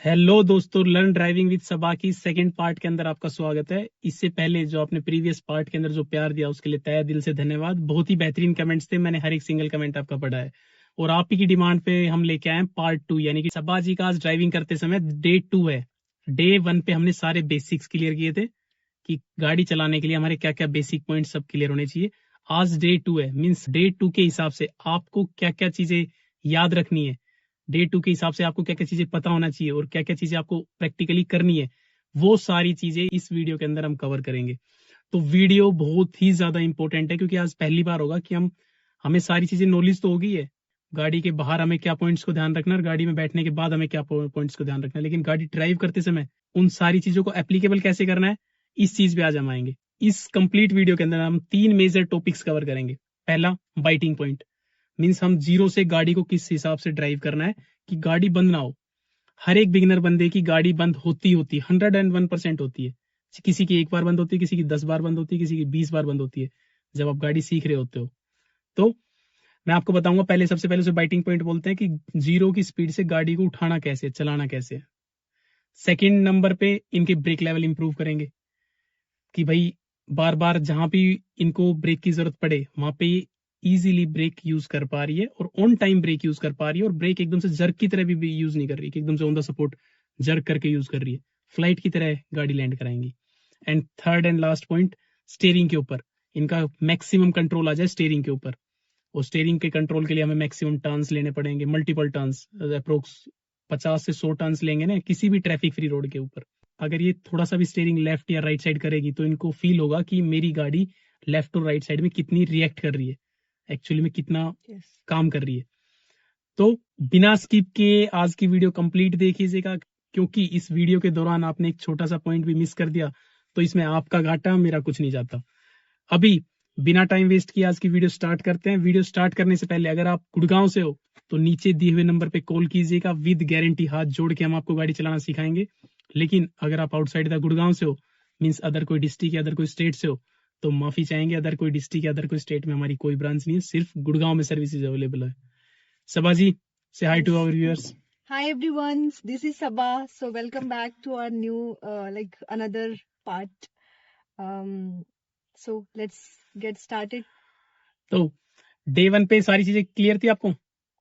Hello दोस्तों, learn driving with सबा की second part के अंदर आपका स्वागत है। इससे पहले जो आपने प्रीवियस पार्ट के अंदर जो प्यार दिया उसके लिए तहे दिल से धन्यवाद। बहुत ही बेहतरीन कमेंट्स थे, मैंने हर एक सिंगल कमेंट आपका पढ़ा है और आप ही की डिमांड पे हम लेके आए पार्ट 2, यानी कि सबा जी का आज ड्राइविंग करते समय डे 2 है। डे 1 पे हमने सारे बेसिक्स क्लियर किए थे कि गाड़ी चलाने के लिए हमारे क्या क्या बेसिक पॉइंट सब क्लियर होने चाहिए। आज डे 2 है, मीन्स डे 2 के हिसाब से आपको क्या क्या चीजें याद रखनी है, डे 2 के हिसाब से आपको क्या क्या चीजें पता होना चाहिए और क्या क्या चीजें आपको प्रैक्टिकली करनी है, वो सारी चीजें इस वीडियो के अंदर हम कवर करेंगे। तो वीडियो बहुत ही ज्यादा इंपॉर्टेंट है क्योंकि आज पहली बार होगा कि हमें सारी चीजें नॉलेज तो होगी है, गाड़ी के बाहर हमें क्या पॉइंट्स को ध्यान रखना है और गाड़ी में बैठने के बाद हमें क्या पॉइंट्स को ध्यान रखना है, लेकिन गाड़ी ड्राइव करते समय उन सारी चीजों को एप्लीकेबल कैसे करना है, इस चीज पे आज हम आएंगे। इस कंप्लीट वीडियो के अंदर हम 3 मेजर टॉपिक्स कवर करेंगे। पहला, बाइटिंग पॉइंट, मीन्स हम जीरो से गाड़ी को किस हिसाब से ड्राइव करना है कि गाड़ी बंद ना हो। हर एक बिगिनर बंदे की गाड़ी बंद होती 101% होती है। किसी की एक बार बंद होती है, किसी की 10 बार बंद होती है, किसी की 20 बार बंद होती है जब आप गाड़ी सीख रहे होते हो। तो मैं आपको बताऊंगा, पहले सबसे पहले उसे बाइटिंग पॉइंट बोलते हैं कि जीरो की स्पीड से गाड़ी को उठाना कैसे, चलाना कैसे। सेकंड नंबर पे इनके ब्रेक लेवल इंप्रूव करेंगे कि भाई बार बार जहां भी इनको ब्रेक की जरूरत पड़े वहां पे इजीली ब्रेक यूज कर पा रही है और ऑन टाइम ब्रेक यूज कर पा रही है और ब्रेक एकदम से जर्क की तरह भी यूज नहीं कर रही कि एकदम से ऑन द सपोर्ट जर्क करके यूज कर रही है, फ्लाइट की तरह गाड़ी लैंड कराएंगी। And third and last point, steering के ऊपर इनका मैक्सिमम कंट्रोल आ जाए स्टेयरिंग के ऊपर, और स्टेयरिंग के कंट्रोल के लिए हमें मैक्सिमम टर्न्स लेने पड़ेंगे, मल्टीपल टर्न्स, अप्रोक्स 50 से 100 टर्न्स लेंगे ना किसी भी ट्रैफिक फ्री रोड के ऊपर। अगर ये थोड़ा सा भी स्टीयरिंग लेफ्ट या राइट साइड करेगी तो इनको फील होगा कि मेरी गाड़ी लेफ्ट और राइट साइड में कितनी रिएक्ट कर रही है, एक्चुअली में कितना काम कर रही है। तो बिना स्किप के आज की वीडियो कंप्लीट देखिएगा, क्योंकि इस वीडियो के दौरान आपने एक छोटा सा पॉइंट भी मिस कर दिया तो इसमें आपका घाटा, मेरा कुछ नहीं जाता। अभी बिना टाइम वेस्ट किए आज की वीडियो स्टार्ट करते हैं। वीडियो स्टार्ट करने से पहले अगर आप गुड़गांव से हो तो नीचे दिए हुए नंबर पे कॉल कीजिएगा, विद गारंटी हाथ जोड़ के हम आपको गाड़ी चलाना सिखाएंगे। लेकिन अगर आप आउटसाइड द गुड़गांव से हो, मीन्स अदर कोई डिस्ट्रिक्ट या अदर कोई स्टेट से हो, तो माफी चाहेंगे, अदर कोई डिस्ट्रिक्ट या अदर कोई स्टेट में हमारी कोई ब्रांच नहीं है, सिर्फ गुड़गांव में सर्विसेज अवेलेबल है। सबा जी, से hi to our viewers. Hi everyone, this is Sabah. So welcome back to our new another part. So let's get started. तो डे 1 पे सारी चीजें क्लियर थी आपको?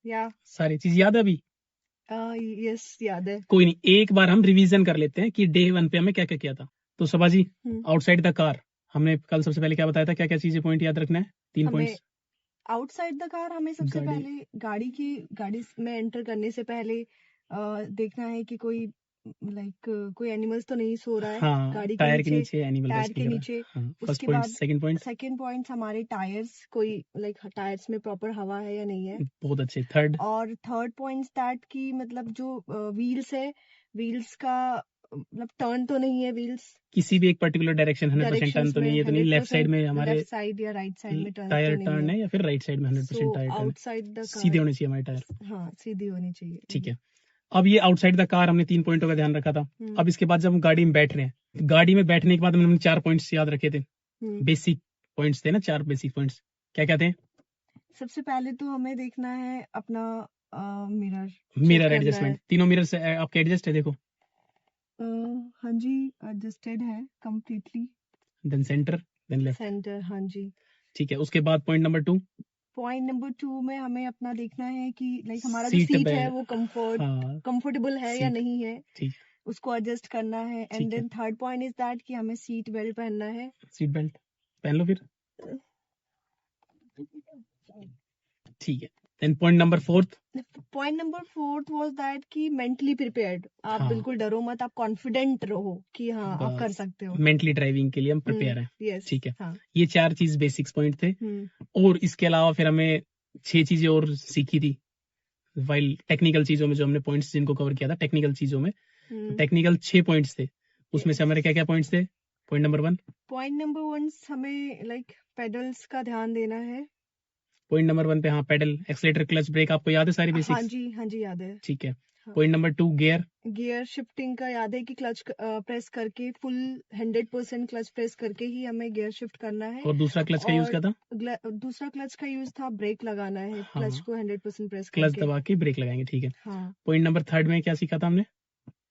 Yeah. सारी चीज याद है अभी? Yes, याद है। कोई नहीं, एक बार हम रिवीजन कर लेते हैं कि डे 1 पे हमें क्या क्या किया था। तो सबा जी, आउटसाइड द कार हमने कल सबसे पहले क्या बताया था, क्या क्या चीजें पॉइंट याद रखना है? 3 पॉइंट्स। आउटसाइड द कार हमें सबसे पहले गाड़ी में एंटर करने से पहले देखना है कि कोई कोई एनिमल्स तो नहीं सो रहा है। हाँ, गाड़ी टायर के नीचे एनिमल टायर रेस्ट के नहीं कर नीचे। रहा। हाँ, फर्स्ट उसके पॉइंट। बाद सेकंड पॉइंट हमारे टायर्स, कोई टायर्स में प्रॉपर हवा है या नहीं है। बहुत अच्छे। थर्ड, और थर्ड पॉइंट दैट की मतलब जो व्हील्स है, व्हील्स का मतलब टर्न तो नहीं है, व्हील्स किसी भी एक पर्टिकुलर डायरेक्शन 100% टर्न तो नहीं है, तो नहीं लेफ्ट साइड में हमारे लेफ्ट साइड या राइट साइड में टर्न टायर तो नहीं टर्न है है, या फिर राइट साइड में 100% टायर टर्न है। आउटसाइड द सीधे होने चाहिए हमारे टायर। हाँ, सीधी होनी चाहिए। ठीक है, अब ये आउटसाइड द कार हमने 3 पॉइंटों का ध्यान रखा था। अब इसके बाद जब हम गाड़ी में बैठ रहे हैं, गाड़ी में बैठने के बाद हमने 4 पॉइंट्स याद रखे थे, बेसिक पॉइंट्स थे ना, 4 बेसिक पॉइंट्स। क्या क्या थे? सबसे पहले तो हमें देखना है अपना मिरर एडजस्टमेंट। तीनों मिरर से आपके एडजस्ट है, देखो। हाँ जी, एडजस्टेड है completely. Then centre, then left. Centre, हाँ जी। ठीक है, उसके बाद पॉइंट नंबर 2। पॉइंट नंबर 2 में हमें अपना देखना है कि हमारा जो सीट है वो कंफर्टेबल है या नहीं है। ठीक, उसको एडजस्ट करना है। And then third point is that कि हमें सीट बेल्ट पहनना है। सीट बेल्ट पहन लो फिर। ठीक है, then point number 4 was that कि मेंटली प्रिपेयर्ड। आप बिल्कुल डरो मत, आप कॉन्फिडेंट रहो कि हाँ आप कर सकते हो। मेंटली ड्राइविंग के लिए हम प्रिपेयर हैं। यस, ठीक है। हाँ। ये 4 चीज बेसिक्स पॉइंट थे। और इसके अलावा फिर हमें 6 चीजें और सीखी थी वाइल टेक्निकल चीजों में, जो हमने पॉइंट्स जिनको कवर किया था टेक्निकल चीजों में। टेक्निकल 6 पॉइंट्स थे, उसमें से हमारे क्या क्या पॉइंट्स थे? पॉइंट नंबर 1, हमें पेडल्स का ध्यान देना है। पॉइंट नंबर 1 पे, हाँ, पेडल, एक्सीलेटर, क्लच, ब्रेक आपको याद है सारी बेसिक्स? हाँ जी याद है। ठीक है। पॉइंट नंबर 2, गियर शिफ्टिंग का याद है कि क्लच प्रेस करके फुल 100% क्लच प्रेस करके ही हमें गियर शिफ्ट करना है। और दूसरा क्लच का यूज क्या था? दूसरा क्लच का यूज था ब्रेक लगाना है। क्लच को 100% प्रेस क्लच करके दबा के ब्रेक लगाएंगे। ठीक है। हाँ। पॉइंट नंबर 3 में क्या सीखा था हमने?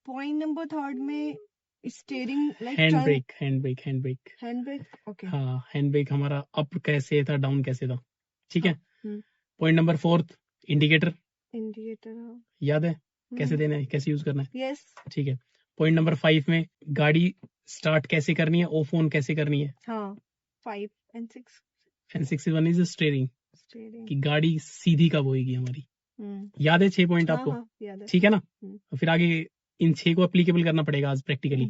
पॉइंट नंबर 3 में steering like hand brake okay. हाँ, हैंड ब्रेक हमारा अप कैसे था, डाउन कैसे था, ठीक है। हाँ, पॉइंट नंबर 4 इंडिकेटर याद है कैसे देना है, कैसे यूज करना है, यस। ठीक है। पॉइंट नंबर 5 में गाड़ी स्टार्ट कैसे करनी है, ऑफ ऑन कैसे करनी है। हाँ, 5 and 6 एंड 6 1 इज स्टीयरिंग, कि गाड़ी सीधी कब होगी हमारी। याद है 6 पॉइंट आपको? हाँ, याद है। ठीक है ना। फिर आगे इन 6 को एप्लीकेबल करना पड़ेगा आज प्रैक्टिकली।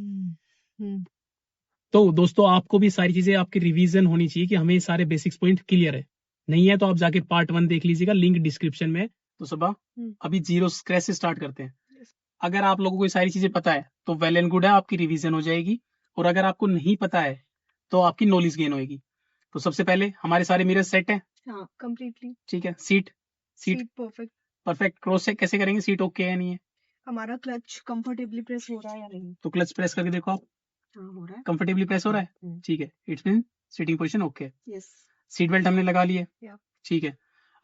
तो दोस्तों आपको भी सारी चीजें आपकी रिवीजन होनी चाहिए कि हमें सारे बेसिक्स पॉइंट क्लियर है। नहीं है तो आप जाके पार्ट 1 देख लीजिएगा, लिंक डिस्क्रिप्शन में। तो सुबह अभी जीरो स्क्रैच से स्टार्ट करते हैं। अगर आप लोगों को ये सारी चीजें पता है तो वेल एंड गुड है, आपकी रिवीजन हो जाएगी। और अगर आपको नहीं पता है तो आपकी नॉलेज गेन होगी। तो सबसे पहले हमारे सारे मिरर सेट है, हाँ, कंप्लीटली ठीक है। Seat perfect. क्रॉस चेक कैसे करेंगे, सीट ओके है नहीं है, हमारा क्लच कंफर्टेबली प्रेस हो रहा है या नहीं। तो क्लच प्रेस करके देखो आप, हो रहा है, कंफर्टेबली प्रेस हो रहा है, ठीक है। It's mean sitting position okay. Yes. Seat belt हमने लगा ली है, ठीक है।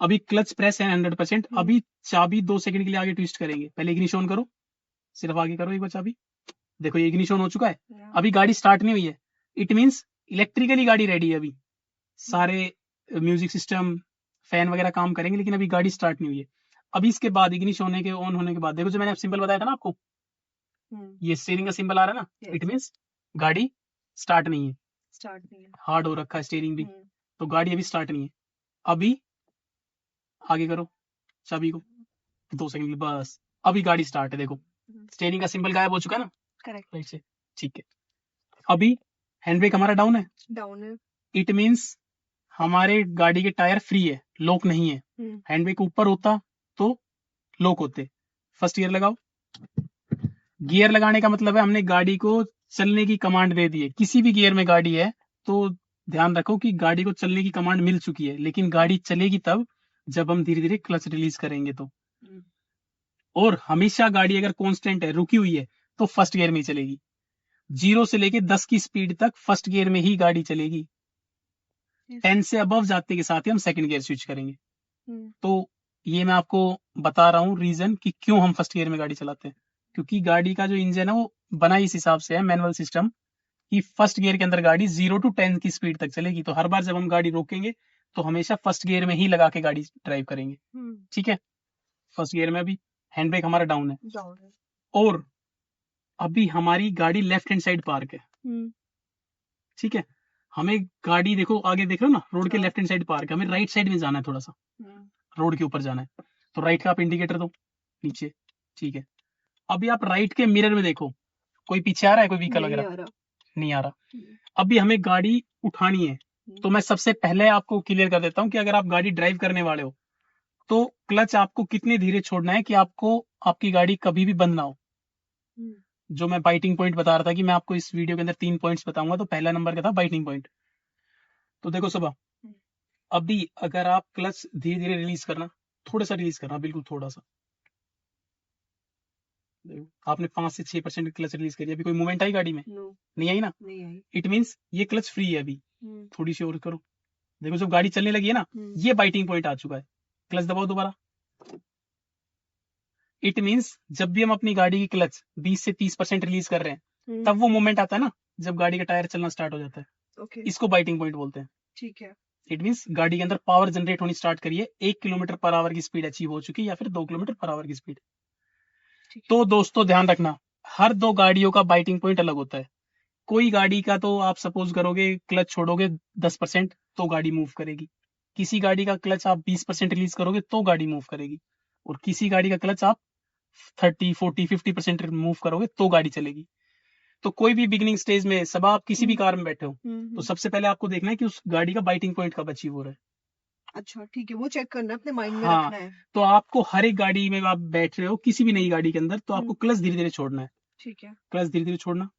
अभी क्लच प्रेस है 100%। अभी चाबी 2 सेकंड के लिए आगे ट्विस्ट करेंगे। पहले इग्निशन ऑन करो, सिर्फ आगे करो एक बार चाबी। देखो ये इग्निशन हो चुका है। अभी गाड़ी स्टार्ट नहीं हुई है, इट मींस इलेक्ट्रिकली गाड़ी रेडी है। अभी सारे म्यूजिक सिस्टम फैन वगैरह काम करेंगे, लेकिन अभी गाड़ी स्टार्ट नहीं हुई है। अभी इसके बाद इग्निशन होने के ऑन होने के बाद देखो जो मैंने सिंबल बताया था ना आपको, ये स्टीयरिंग का सिंबल आ रहा है ना, इट मींस गाड़ी स्टार्ट नहीं है, हार्ड हो रखा है स्टीयरिंग भी, तो गाड़ी अभी स्टार्ट नहीं है। अभी आगे करो चाबी को 2 सेकंड बस, अभी गाड़ी स्टार्ट है। देखो स्टीयरिंग का सिंबल गायब हो चुका है ना, करेक्ट, राइट से, ठीक है। अभी हैंड ब्रेक हमारा डाउन है, इट मींस हमारे गाड़ी के टायर फ्री है, लॉक नहीं है। हैंड ब्रेक ऊपर होता तो लॉक होते। फर्स्ट गियर लगाओ। गियर लगाने का मतलब है हमने गाड़ी को चलने की कमांड दे दी है। किसी भी गियर में गाड़ी है तो ध्यान रखो कि गाड़ी को चलने की कमांड मिल चुकी है, लेकिन गाड़ी चलेगी तब जब हम धीरे धीरे क्लच रिलीज करेंगे तो। और हमेशा गाड़ी अगर कांस्टेंट है, रुकी हुई है, तो फर्स्ट गियर में ही चलेगी। 0 से लेके 10 की स्पीड तक फर्स्ट गियर में ही गाड़ी चलेगी। 10 से अबव जाते के साथ ही हम सेकंड गियर स्विच करेंगे। तो ये मैं आपको बता रहा हूँ रीजन कि क्यों हम फर्स्ट गियर में गाड़ी चलाते हैं। क्योंकि गाड़ी का जो इंजन है वो बना इस हिसाब से है, मैनुअल सिस्टम, कि फर्स्ट गियर के अंदर गाड़ी 0 to 10 की स्पीड तक चलेगी। तो हर बार जब हम गाड़ी रोकेंगे तो हमेशा फर्स्ट गियर में ही लगा के गाड़ी ड्राइव करेंगे, ठीक है। फर्स्ट गियर में अभी हैंड ब्रेक हमारा डाउन है, और अभी हमारी गाड़ी लेफ्ट हैंड साइड पार्क है, ठीक है। हमें गाड़ी देखो आगे देख रहे हो ना, रोड के लेफ्ट हैंड साइड पार्क है, हमें राइट साइड में जाना है, थोड़ा सा रोड के ऊपर जाना है। तो राइट का आप इंडिकेटर दो नीचे, ठीक है। अभी आप राइट के मिरर में देखो, कोई पीछे आ रहा है, कोई व्हीकल वगैरह नहीं आ रहा। अभी हमें गाड़ी उठानी है, तो मैं सबसे पहले आपको क्लियर कर देता हूं कि अगर आप गाड़ी ड्राइव करने वाले हो तो क्लच आपको कितने धीरे छोड़ना है कि आपको आपकी गाड़ी कभी भी बंद ना हो। जो मैं बाइटिंग पॉइंट बता रहा था कि मैं आपको इस वीडियो के अंदर 3 पॉइंट्स बताऊंगा, तो पहला नंबर का था बाइटिंग पॉइंट। तो देखो सुबह, अभी अगर आप क्लच धीरे धीरे रिलीज करना, थोड़ा सा रिलीज करना, बिल्कुल थोड़ा सा। देखो आपने 5 से 6% क्लच रिलीज करी, अभी कोई मूवमेंट आई गाड़ी में? नहीं आई ना, इट मींस ये क्लच फ्री है। अभी थोड़ी सी और करो, देखो जब गाड़ी चलने लगी है ना, ये बाइटिंग पॉइंट आ चुका है। क्लच दबाओ दोबारा। इट मींस जब भी हम अपनी गाड़ी की क्लच 20 से 30% रिलीज कर रहे हैं, तब वो मोमेंट आता है ना जब गाड़ी का टायर चलना स्टार्ट हो जाता है। इसको बाइटिंग पॉइंट बोलते हैं, ठीक है। इट मींस गाड़ी के अंदर पावर जनरेट होनी स्टार्ट करिए, 1 किलोमीटर पर आवर की स्पीड अचीव हो चुकी है, या फिर 2 किलोमीटर पर आवर की स्पीड। तो दोस्तों ध्यान रखना, हर 2 गाड़ियों का बाइटिंग पॉइंट अलग होता है। कोई गाड़ी का तो आप सपोज करोगे क्लच छोड़ोगे 10% तो गाड़ी मूव करेगी, किसी गाड़ी का क्लच आप 20% रिलीज करोगे तो गाड़ी मूव करेगी, और किसी गाड़ी का क्लच आप 30, 40, 50% मूव करोगे तो गाड़ी चलेगी। तो कोई भी बिगिनिंग स्टेज में, सब आप किसी भी कार में बैठे हो, तो सबसे पहले आपको देखना है कि उस गाड़ी का बाइटिंग पॉइंट कब अचीव हो रहा है। अच्छा ठीक है, वो चेक करना है, अपने माइंड में रखना है। तो आपको हर एक गाड़ी में आप बैठ रहे हो, किसी भी नई गाड़ी के अंदर, तो आपको क्लच धीरे धीरे छोड़ना है, ठीक है। क्लच धीरे धीरे छोड़ना।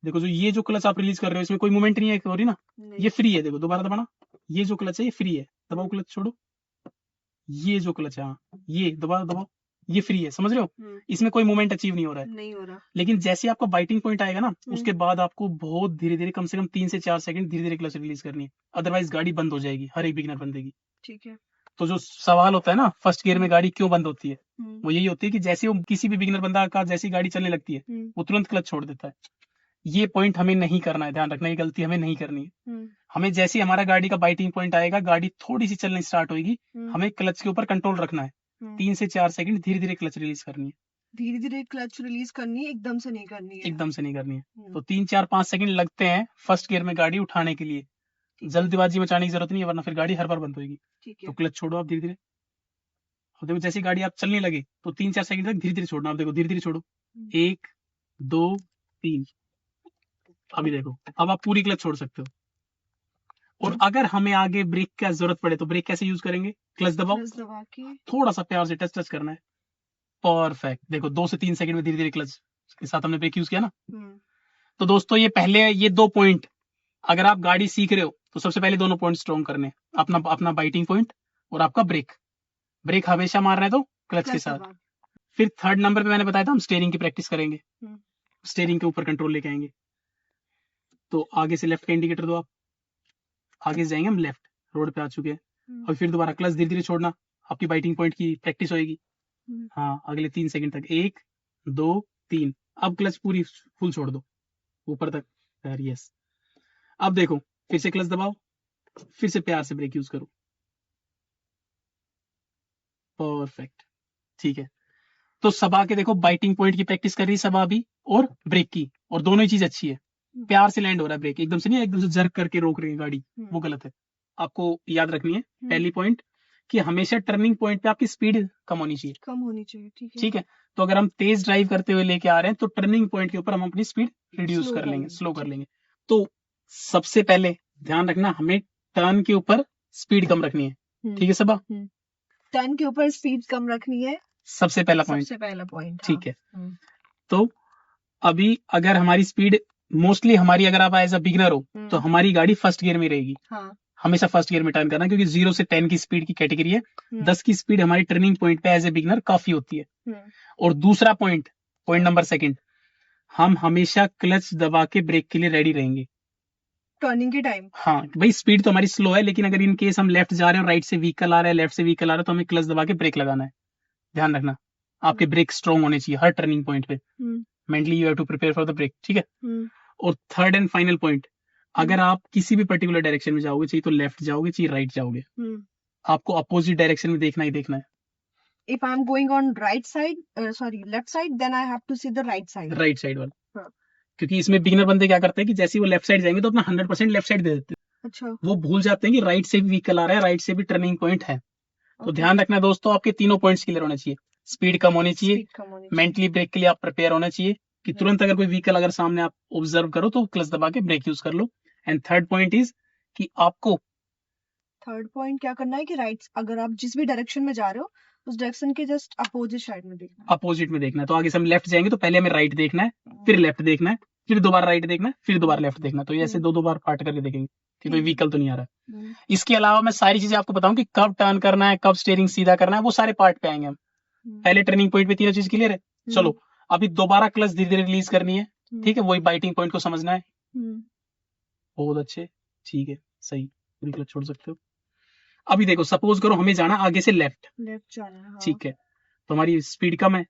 देखो जो ये जो क्लच आप रिलीज कर रहे हो इसमें कोई मूवमेंट नहीं है, हो रही ना, ये फ्री है। देखो दोबारा दबाना, ये जो क्लच है ये फ्री है, दबाओ क्लच छोड़ो। ये जो क्लच है, ये दोबारा दबाओ, ये फ्री है, समझ रहे हो। इसमें कोई मूवमेंट अचीव नहीं हो रहा है। लेकिन जैसे आपका बाइटिंग पॉइंट आएगा ना, उसके बाद आपको बहुत धीरे धीरे, कम से कम 3 से 4 सेकंड धीरे धीरे क्लच रिलीज करनी है, अदरवाइज गाड़ी बंद हो जाएगी, हर एक बिगिनर बंद देगी, ठीक है। तो जो सवाल होता है ना फर्स्ट गियर में गाड़ी क्यों बंद होती है, वो यही होती है कि जैसे वो किसी भी बिगिनर बंदा का जैसी गाड़ी चलने लगती है वो तुरंत क्लच छोड़ देता है। ये पॉइंट हमें नहीं करना है, ध्यान रखना, ये गलती हमें नहीं करनी है। हमें जैसे ही हमारा गाड़ी का बाइटिंग पॉइंट आएगा, गाड़ी थोड़ी सी चलनी स्टार्ट होगी, हमें क्लच के ऊपर कंट्रोल रखना है। 3 से 4 सेकंड धीरे धीरे क्लच रिलीज करनी है, धीरे धीरे क्लच रिलीज करनी है, एकदम से नहीं करनी है, एकदम से नहीं करनी है। तो 3 4 5 सेकंड लगते हैं फर्स्ट गियर में गाड़ी उठाने के लिए, जल्दबाजी मचाने की जरूरत नहीं है वरना फिर गाड़ी हर बार बंद होगी। तो क्लच छोड़ो आप धीरे धीरे, और देखो जैसी गाड़ी आप चलने लगे तो 3 4 सेकंड तक धीरे धीरे छोड़ना। आप देखो धीरे धीरे छोड़ो, 1 2 3, अभी देखो अब आप पूरी क्लच छोड़ सकते हो। और अगर हमें आगे ब्रेक का जरूरत पड़े तो ब्रेक कैसे यूज करेंगे, क्लच दबाओ, दबा के थोड़ा सा प्यार से टच करना है, परफेक्ट। देखो 2 से 3 सेकंड में धीरे धीरे क्लच के साथ हमने ब्रेक यूज किया ना। तो दोस्तों ये 2 पॉइंट अगर आप गाड़ी सीख रहे हो तो सबसे पहले दोनों पॉइंट स्ट्रॉन्ग करने, अपना बाइटिंग पॉइंट और आपका ब्रेक हमेशा मारना है तो क्लच के साथ। फिर थर्ड नंबर पे मैंने बताया था हम स्टीयरिंग की प्रैक्टिस करेंगे, स्टीयरिंग के ऊपर कंट्रोल लेके आएंगे। तो आगे से लेफ्ट का इंडिकेटर दो, आप आगे से जाएंगे हम लेफ्ट, रोड पे आ चुके हैं। और फिर दोबारा क्लच धीरे धीरे छोड़ना, आपकी बाइटिंग पॉइंट की प्रैक्टिस होएगी। हाँ अगले 3 सेकंड तक, 1 2 3, अब क्लच पूरी फुल छोड़ दो ऊपर तक, यस। अब देखो फिर से क्लच दबाओ, फिर से प्यार से ब्रेक यूज करो, परफेक्ट, ठीक है। तो सबा के देखो बाइटिंग पॉइंट की प्रैक्टिस कर रही है सबा भी, और ब्रेक की, और दोनों ही चीज अच्छी है। प्यार से लैंड हो रहा है ब्रेक, एकदम से नहीं एकदम से जर्क करके रोक रही है गाड़ी, वो गलत है। आपको याद रखनी है पहली पॉइंट कि हमेशा टर्निंग पॉइंट पे आपकी स्पीड कम होनी चाहिए, ठीक है। तो अगर हम तेज ड्राइव करते हुए लेके आ रहे हैं तो टर्निंग पॉइंट के ऊपर हम अपनी स्पीड रिड्यूस कर लेंगे, स्लो कर लेंगे। तो सबसे पहले ध्यान रखना हमें टर्न के ऊपर स्पीड कम रखनी है, ठीक है सबा, टर्न के ऊपर स्पीड कम रखनी है, सबसे पहला पॉइंट, ठीक है। तो अभी अगर हमारी स्पीड मोस्टली हमारी, अगर आप एज अ बिगिनर हो तो हमारी गाड़ी फर्स्ट गियर में रहेगी, हमेशा फर्स्ट गियर में टर्न करना, क्योंकि 0 से 10 की स्पीड की कैटेगरी है। 10 की स्पीड हमारी टर्निंग पॉइंट पे एज ए बिगिनर काफी होती है। और दूसरा पॉइंट नंबर सेकंड, हम हमेशा क्लच दबा के ब्रेक के लिए रेडी रहेंगे टर्निंग के टाइम। हाँ भाई स्पीड तो हमारी स्लो है, लेकिन अगर इन केस हम लेफ्ट जा रहे हैं, राइट से व्हीकल आ रहा है, लेफ्ट से व्हीकल आ रहा है, तो हमें क्लच दबा के ब्रेक लगाना है। ध्यान रखना आपके ब्रेक स्ट्रॉन्ग होने चाहिए हर टर्निंग पॉइंट पे, mentally you have to prepare for the brake, ठीक है। और थर्ड एंड फाइनल पॉइंट, अगर आप किसी भी पर्टिकुलर डायरेक्शन में जाओगे, चाहिए तो लेफ्ट जाओगे चाहिए राइट जाओगे, आपको अपोजिट डायरेक्शन में देखना ही देखना है। If I'm going on left side, then I have to see the right side वाला, क्योंकि इसमें बिगिनर बंदे क्या करते हैं कि जैसे ही वो लेफ्ट साइड जाएंगे तो अपना 100% लेफ्ट साइड दे देते हैं। अच्छा। वो भूल जाते हैं कि राइट से भी व्हीकल आ रहा है, राइट से भी टर्निंग पॉइंट है। तो ध्यान रखना दोस्तों, आपके तीनों पॉइंट्स क्लियर होने चाहिए, स्पीड कम होनी चाहिए, मेंटली ब्रेक के लिए आप प्रिपेयर होना चाहिए कि तुरंत अगर कोई व्हीकल अगर सामने आप ऑब्जर्व करो तो क्लच दबा के ब्रेक यूज कर लो। एंड थर्ड पॉइंट इज कि आपको क्या करना है कि राइट, अगर आप जिस भी डायरेक्शन में जा रहे हो उस डायरेक्शन के जस्ट अपोजिट साइड में देखना है, अपोजिट में देखना है। तो आगे से हम लेफ्ट जाएंगे तो पहले हमें राइट देखना है, फिर लेफ्ट देखना है, फिर दोबारा राइट देखना है, फिर दोबारा लेफ्ट देखना है। तो ऐसे दो बार पार्ट करके देखेंगे कि कोई व्हीकल तो नहीं आ रहा है। इसके अलावा मैं सारी चीजें आपको बताऊं कि कब टर्न करना है, कब स्टीयरिंग सीधा करना है, वो सारे पार्ट पे आएंगे हम। पहले टर्निंग पॉइंट पे तीनों चीज क्लियर है। चलो अभी दोबारा क्लच धीरे धीरे रिलीज करनी है, ठीक है, वही बाइटिंग पॉइंट को समझना है। बहुत अच्छे, ठीक है, सही, पूरी क्लच छोड़ सकते हो। अभी देखो सपोज करो हमें जाना आगे से लेफ्ट जाना, ठीक है, तो हमारी स्पीड कम है।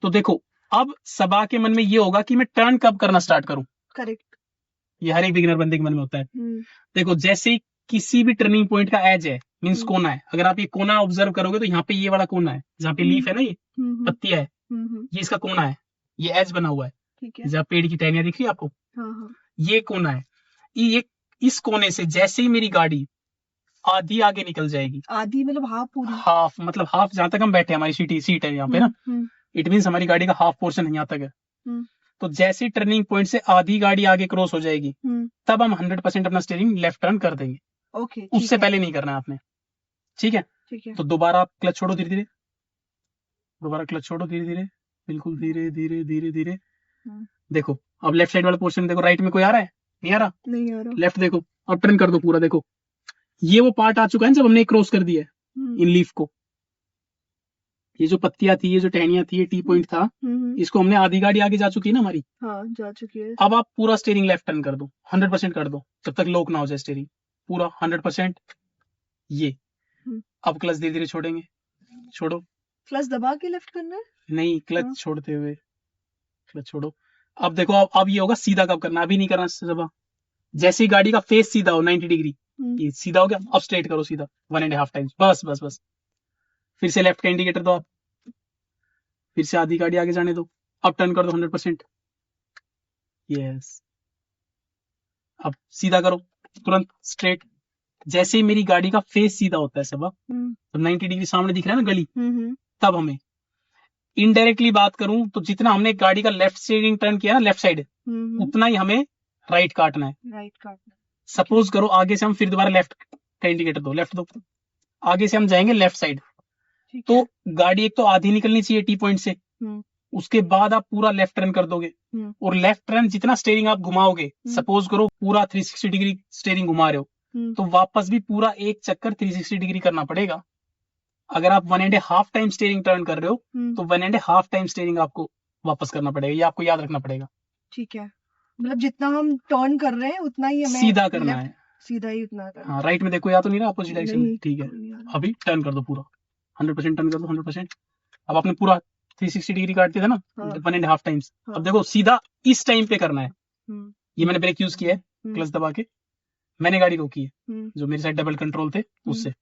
तो देखो अब सबा के मन में ये होगा कि मैं टर्न कब करना स्टार्ट करूं। करेक्ट, ये हर एक बिगिनर बंदे के मन में होता है। देखो जैसे ही किसी भी टर्निंग पॉइंट का एज है, मींस कोना है, अगर आप ये कोना ऑब्जर्व करोगे तो यहाँ पे ये वाला कोना है, जहाँ पे लीफ है ना, ये पत्तियां है, ये इसका कोना है, ये एज बना हुआ है, ठीक है, जहाँ पेड़ की टहनियां दिख रही है आपको, ये कोना है। ये इस कोने से जैसे ही मेरी गाड़ी आधी आगे निकल जाएगी, आधी मतलब हाफ, पूरी हाफ, मतलब हाफ जहां तक हम बैठे, हमारी सीट है यहाँ पे ना, इट मीन्स हमारी गाड़ी का हाफ पोर्शन यहाँ तक है। तो जैसे ही टर्निंग पॉइंट से आधी गाड़ी आगे क्रॉस हो जाएगी, तब हम 100% अपना स्टीयरिंग लेफ्ट टर्न कर देंगे। ओके, उससे पहले नहीं करना है आपने, ठीक है। तो दोबारा आप क्लच छोड़ो धीरे धीरे, दोबारा क्लच छोड़ो धीरे धीरे, बिल्कुल धीरे धीरे धीरे धीरे। देखो अब लेफ्ट साइड वाला पोर्शन देखो, राइट में कोई आ रहा है, नहीं आ रहा, लेफ्ट देखो, अब टर्न कर दो पूरा। देखो ये वो पार्ट आ चुका है जब हमने क्रॉस कर दिया है इन लीफ को, ये जो पत्तियां थी, ये जो टहनियां थी, ये टी पॉइंट था, इसको हमने आधी गाड़ी आगे जा चुकी है ना हमारी, जा चुकी है। अब आप पूरा स्टीयरिंग लेफ्ट टर्न कर दो, 100% कर दो, जब तक लॉक ना हो जाए स्टीयरिंग, पूरा 100%। ये अब क्लच धीरे धीरे छोड़ेंगे, छोड़ो, क्लच दबा के लेफ्ट करना है, नहीं क्लच छोड़ते हुए, क्लच छोड़ो। अब देखो अब ये होगा सीधा कब करना, अभी नहीं करना दबा। जैसे ही गाड़ी का फेस सीधा हो 90 डिग्री, ये सीधा हो गया, अब स्ट्रेट करो सीधा 1.5 टाइम्स, बस बस बस। फिर से लेफ्ट का इंडिकेटर दो आप, फिर से आधी गाड़ी आगे जाने दो, अब टर्न कर दो 100%, यस। अब सीधा करो तुरंत स्ट्रेट। जैसे ही मेरी गाड़ी का फेस सीधा होता है सब, तो 90 डिग्री सामने दिख रहा है ना गली, तब हमें इनडायरेक्टली बात करूं तो जितना हमने गाड़ी का लेफ्ट स्टीयरिंग टर्न किया ना लेफ्ट साइड, उतना ही हमें राइट काटना है। राइट काटना। सपोज करो आगे से हम फिर दोबारा लेफ्ट का इंडिकेटर दो, लेफ्ट दो, आगे से हम जाएंगे लेफ्ट साइड, तो गाड़ी एक तो आधी निकलनी चाहिए टी पॉइंट से, उसके बाद आप पूरा लेफ्ट टर्न कर दोगे, और लेफ्ट टर्न जितना स्टीयरिंग आप घुमाओगे, सपोज करो पूरा 360 डिग्री स्टीयरिंग घुमा रहे हो, तो वापस भी पूरा एक चक्कर 360 डिग्री करना पड़ेगा। अगर आप 1.5 टाइम स्टीयरिंग टर्न कर रहे हो, तो 1.5 टाइम स्टीयरिंग आपको वापस करना पड़ेगा, ये आपको याद रखना पड़ेगा। ठीक है, मतलब जितना हम टर्न कर रहे हैं उतना ही हमें सीधा करना है, सीधा ही उतना करना। हाँ, राइट में देखो या तो नहीं रहा अपोजिट डायरेक्शन में, ठीक है। अभी टर्न कर दो पूरा 100% टर्न कर दो 100%। अब आपने पूरा 360 डिग्री काट दिया था ना, 1.5 टाइम्स। अब देखो सीधा इस टाइम पे करना है। ये मैंने ब्रेक यूज किया है, क्लच दबा के मैंने गाड़ी रोकी है, जो मेरे साइड डबल कंट्रोल थे उससे।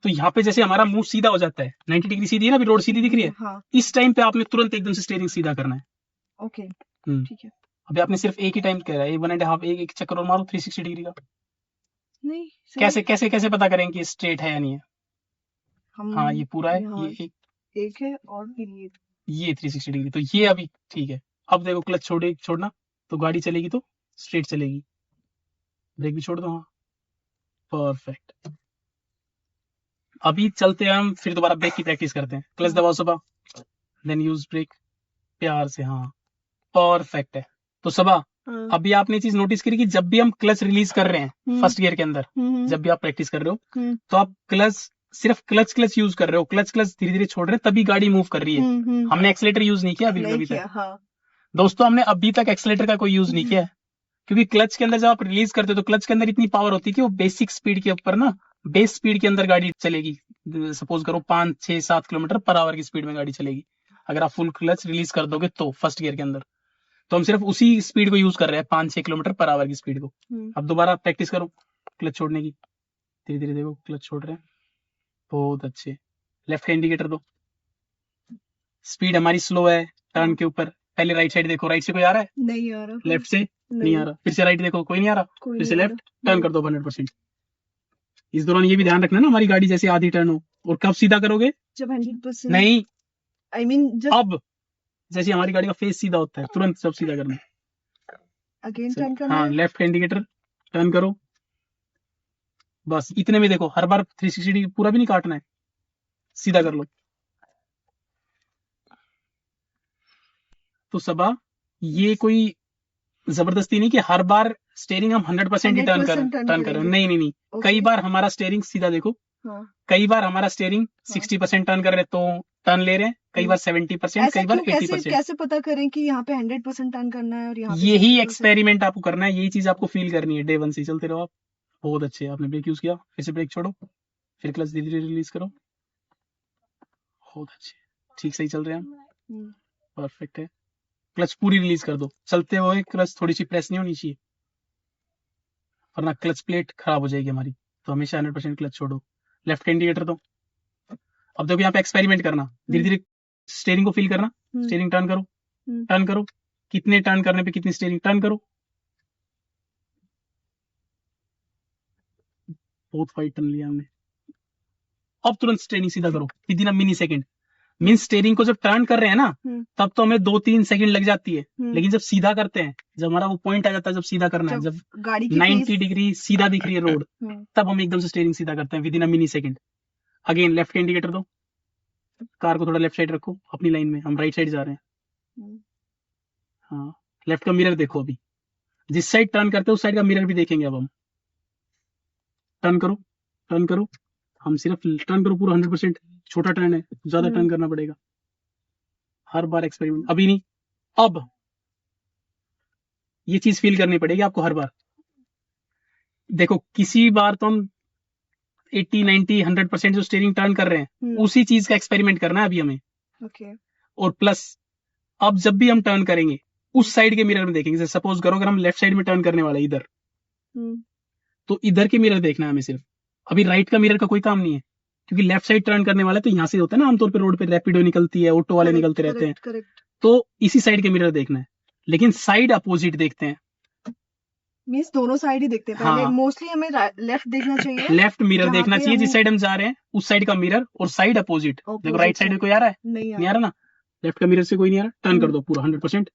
तो यहाँ पे जैसे हमारा मुंह सीधा हो जाता है, 90 डिग्री सीधी है ना, अभी रोड सीधी दिख रही है, इस टाइम पे आपने तुरंत एकदम से स्टीयरिंग सीधा करना है। ओके, ठीक है। अभी आपने सिर्फ एक ही टाइम कह रहा है, 1.5 एक चक्कर और मारो 360 डिग्री का। नहीं कैसे कैसे कैसे पता करें कि स्ट्रेट है या नहीं है? हाँ ये पूरा है, ये एक है और फिर ये 360 डिग्री, तो ये अभी ठीक है। अब देखो क्लच छोड़ना तो गाड़ी चलेगी, तो स्ट्रेट चलेगी। ब्रेक भी छोड़ दो, हाँ परफेक्ट। अभी चलते हैं हम फिर दोबारा ब्रेक की प्रैक्टिस करते हैं। क्लच दबाओ सबा, देन यूज ब्रेक प्यार से, हाँ परफेक्ट है। तो सबा अभी आपने चीज नोटिस करी कि जब भी हम क्लच रिलीज कर रहे हैं फर्स्ट गियर के अंदर, जब भी आप प्रैक्टिस कर रहे हो, तो आप सिर्फ क्लच यूज कर रहे हो, क्लच धीरे धीरे छोड़ रहे हैं, तभी गाड़ी मूव कर रही है। हमने एक्सीलेटर यूज नहीं किया अभी तक। दोस्तों हमने अभी तक एक्सीलेटर का कोई यूज नहीं किया है, क्योंकि क्लच के अंदर जब आप रिलीज करते हो तो क्लच के अंदर इतनी पावर होती है कि वो बेसिक स्पीड के ऊपर ना, बेस स्पीड के अंदर गाड़ी चलेगी। सपोज करो 5, 6, 7 किलोमीटर पर आवर की स्पीड में गाड़ी चलेगी, अगर आप फुल क्लच रिलीज कर दोगे तो फर्स्ट गियर के अंदर। तो हम सिर्फ उसी स्पीड को यूज कर रहे हैं, 5-6 किलोमीटर पर आवर की स्पीड को। अब दोबारा प्रैक्टिस करो क्लच छोड़ने की, धीरे धीरे देखो क्लच छोड़ रहे हैं, बहुत अच्छे। लेफ्ट का इंडिकेटर दो, स्पीड हमारी स्लो है टर्न के ऊपर। पहले राइट साइड देखो, राइट से कोई आ रहा है? नहीं आ रहा। लेफ्ट से नहीं आ रहा, फिर से राइट देखो, कोई नहीं आ रहा, फिर से लेफ्ट टर्न कर दो 100%। इस दौरान ये भी ध्यान रखना ना हमारी गाड़ी जैसे आधी टर्न हो। और कब सीधा करोगे? जब 100%। नहीं, I mean, अब जैसे हमारी गाड़ी का फेस सीधा होता है तुरंत सब सीधा करना है। अगेन टर्न करना हाँ, लेफ्ट का इंडिकेटर टर्न करो, बस इतने में देखो, हर बार 360 डिग्री पूरा भी नहीं काटना है, सीधा कर लो। तो सबा ये कोई जबरदस्ती नहीं कि हर बार स्टेयरिंग हम 100% ही टर्न कर रहे हो, नहीं नहीं नहीं। कई बार हमारा स्टेयरिंग सीधा देखो, कई बार हमारा स्टेयरिंग 60% टर्न कर रहे तो टर्न ले रहे हैं, कई बार 70%, कई बार 80%। कैसे पता करें कि यहाँ पे 100% टर्न करना है और यहाँ पे यही एक्सपेरिमेंट आपको करना है, यही चीज आपको फील करनी है। डे 1 से चलते रहो आप, बहुत अच्छे। आपने ब्रेक यूज किया, फिर से ब्रेक छोड़ो, फिर क्लच धीरे धीरे रिलीज करो, बहुत अच्छे, ठीक सही चल रहे हैं हम, परफेक्ट है। क्लच पूरी रिलीज कर दो, चलते हुए क्लच थोड़ी सी प्रेस नहीं होनी चाहिए, वरना क्लच प्लेट खराब हो जाएगी हमारी। तो हमेशा 100% क्लच छोड़ो। लेफ्ट का इंडिकेटर दो। अब देखो यहाँ पे एक्सपेरिमेंट करना, धीरे धीरे स्टीयरिंग को फील करना, स्टीयरिंग टर्न करो, टर्न करो, कितने टर्न करने पे कितनी स्टीयरिंग टर्न करो, बहुत फाइट टर्न लिया हमने। अब तुरंत स्टीयरिंग सीधा करो within a mini second. Mean steering को जब टर्न कर रहे हैं ना, तब तो हमें 2-3 सेकंड लग जाती है, लेकिन जब सीधा करते हैं, जब हमारा वो पॉइंट आ जाता है, जब सीधा करना है, जब गाड़ी की 90 डिग्री सीधा दिख रही है रोड, तब हम एकदम से स्टीयरिंग सीधा करते हैं within a mini second. Again left का इंडिकेटर दो, कार को थोड़ा लेफ्ट साइड रखो अपनी लाइन में, हम राइट साइड जा रहे हैं। हाँ, लेफ्ट का मिरर देखो, अभी जिस साइड टर्न करते हैं उस साइड का मिरर भी देखेंगे। अब हम टर्न करो, टर्न करो, हम सिर्फ टर्न करो पूरा 100%। छोटा टर्न है, ज्यादा टर्न करना पड़ेगा, हर बार एक्सपेरिमेंट। अभी नहीं, अब ये चीज फील करनी पड़ेगी आपको हर बार। देखो किसी बार तो हम 80, 90, 100% जो स्टीयरिंग टर्न कर रहे हैं उसी चीज का एक्सपेरिमेंट करना है अभी हमें। ओके। और प्लस अब जब भी हम टर्न करेंगे उस साइड के मिरर में देखेंगे। जैसे सपोज करो अगर हम लेफ्ट साइड में टर्न करने वाले इधर, तो इधर के मिरर देखना है हमें सिर्फ। अभी राइट का मिरर का कोई काम नहीं है, क्योंकि लेफ्ट साइड टर्न करने वाला तो यहाँ से होता है ना, आमतौर पर रोड पे रैपिडो निकलती है, ऑटो वाले निकलते रहते हैं, करेक्ट। तो इसी साइड के मिरर देखना है। लेकिन साइड अपोजिट देखते हैं, मींस दोनों साइड ही देखते हैं पहले। हाँ। मोस्टली हमें लेफ्ट देखना चाहिए, लेफ्ट मिरर देखना चाहिए जिस साइड हम जा रहे हैं उस साइड का मिरर, और साइड अपोजिट। देखो राइट साइड में कोई आ रहा है? नहीं आ रहा ना, लेफ्ट का मिरर से कोई नहीं आ रहा। टर्न कर दो पूरा 100%,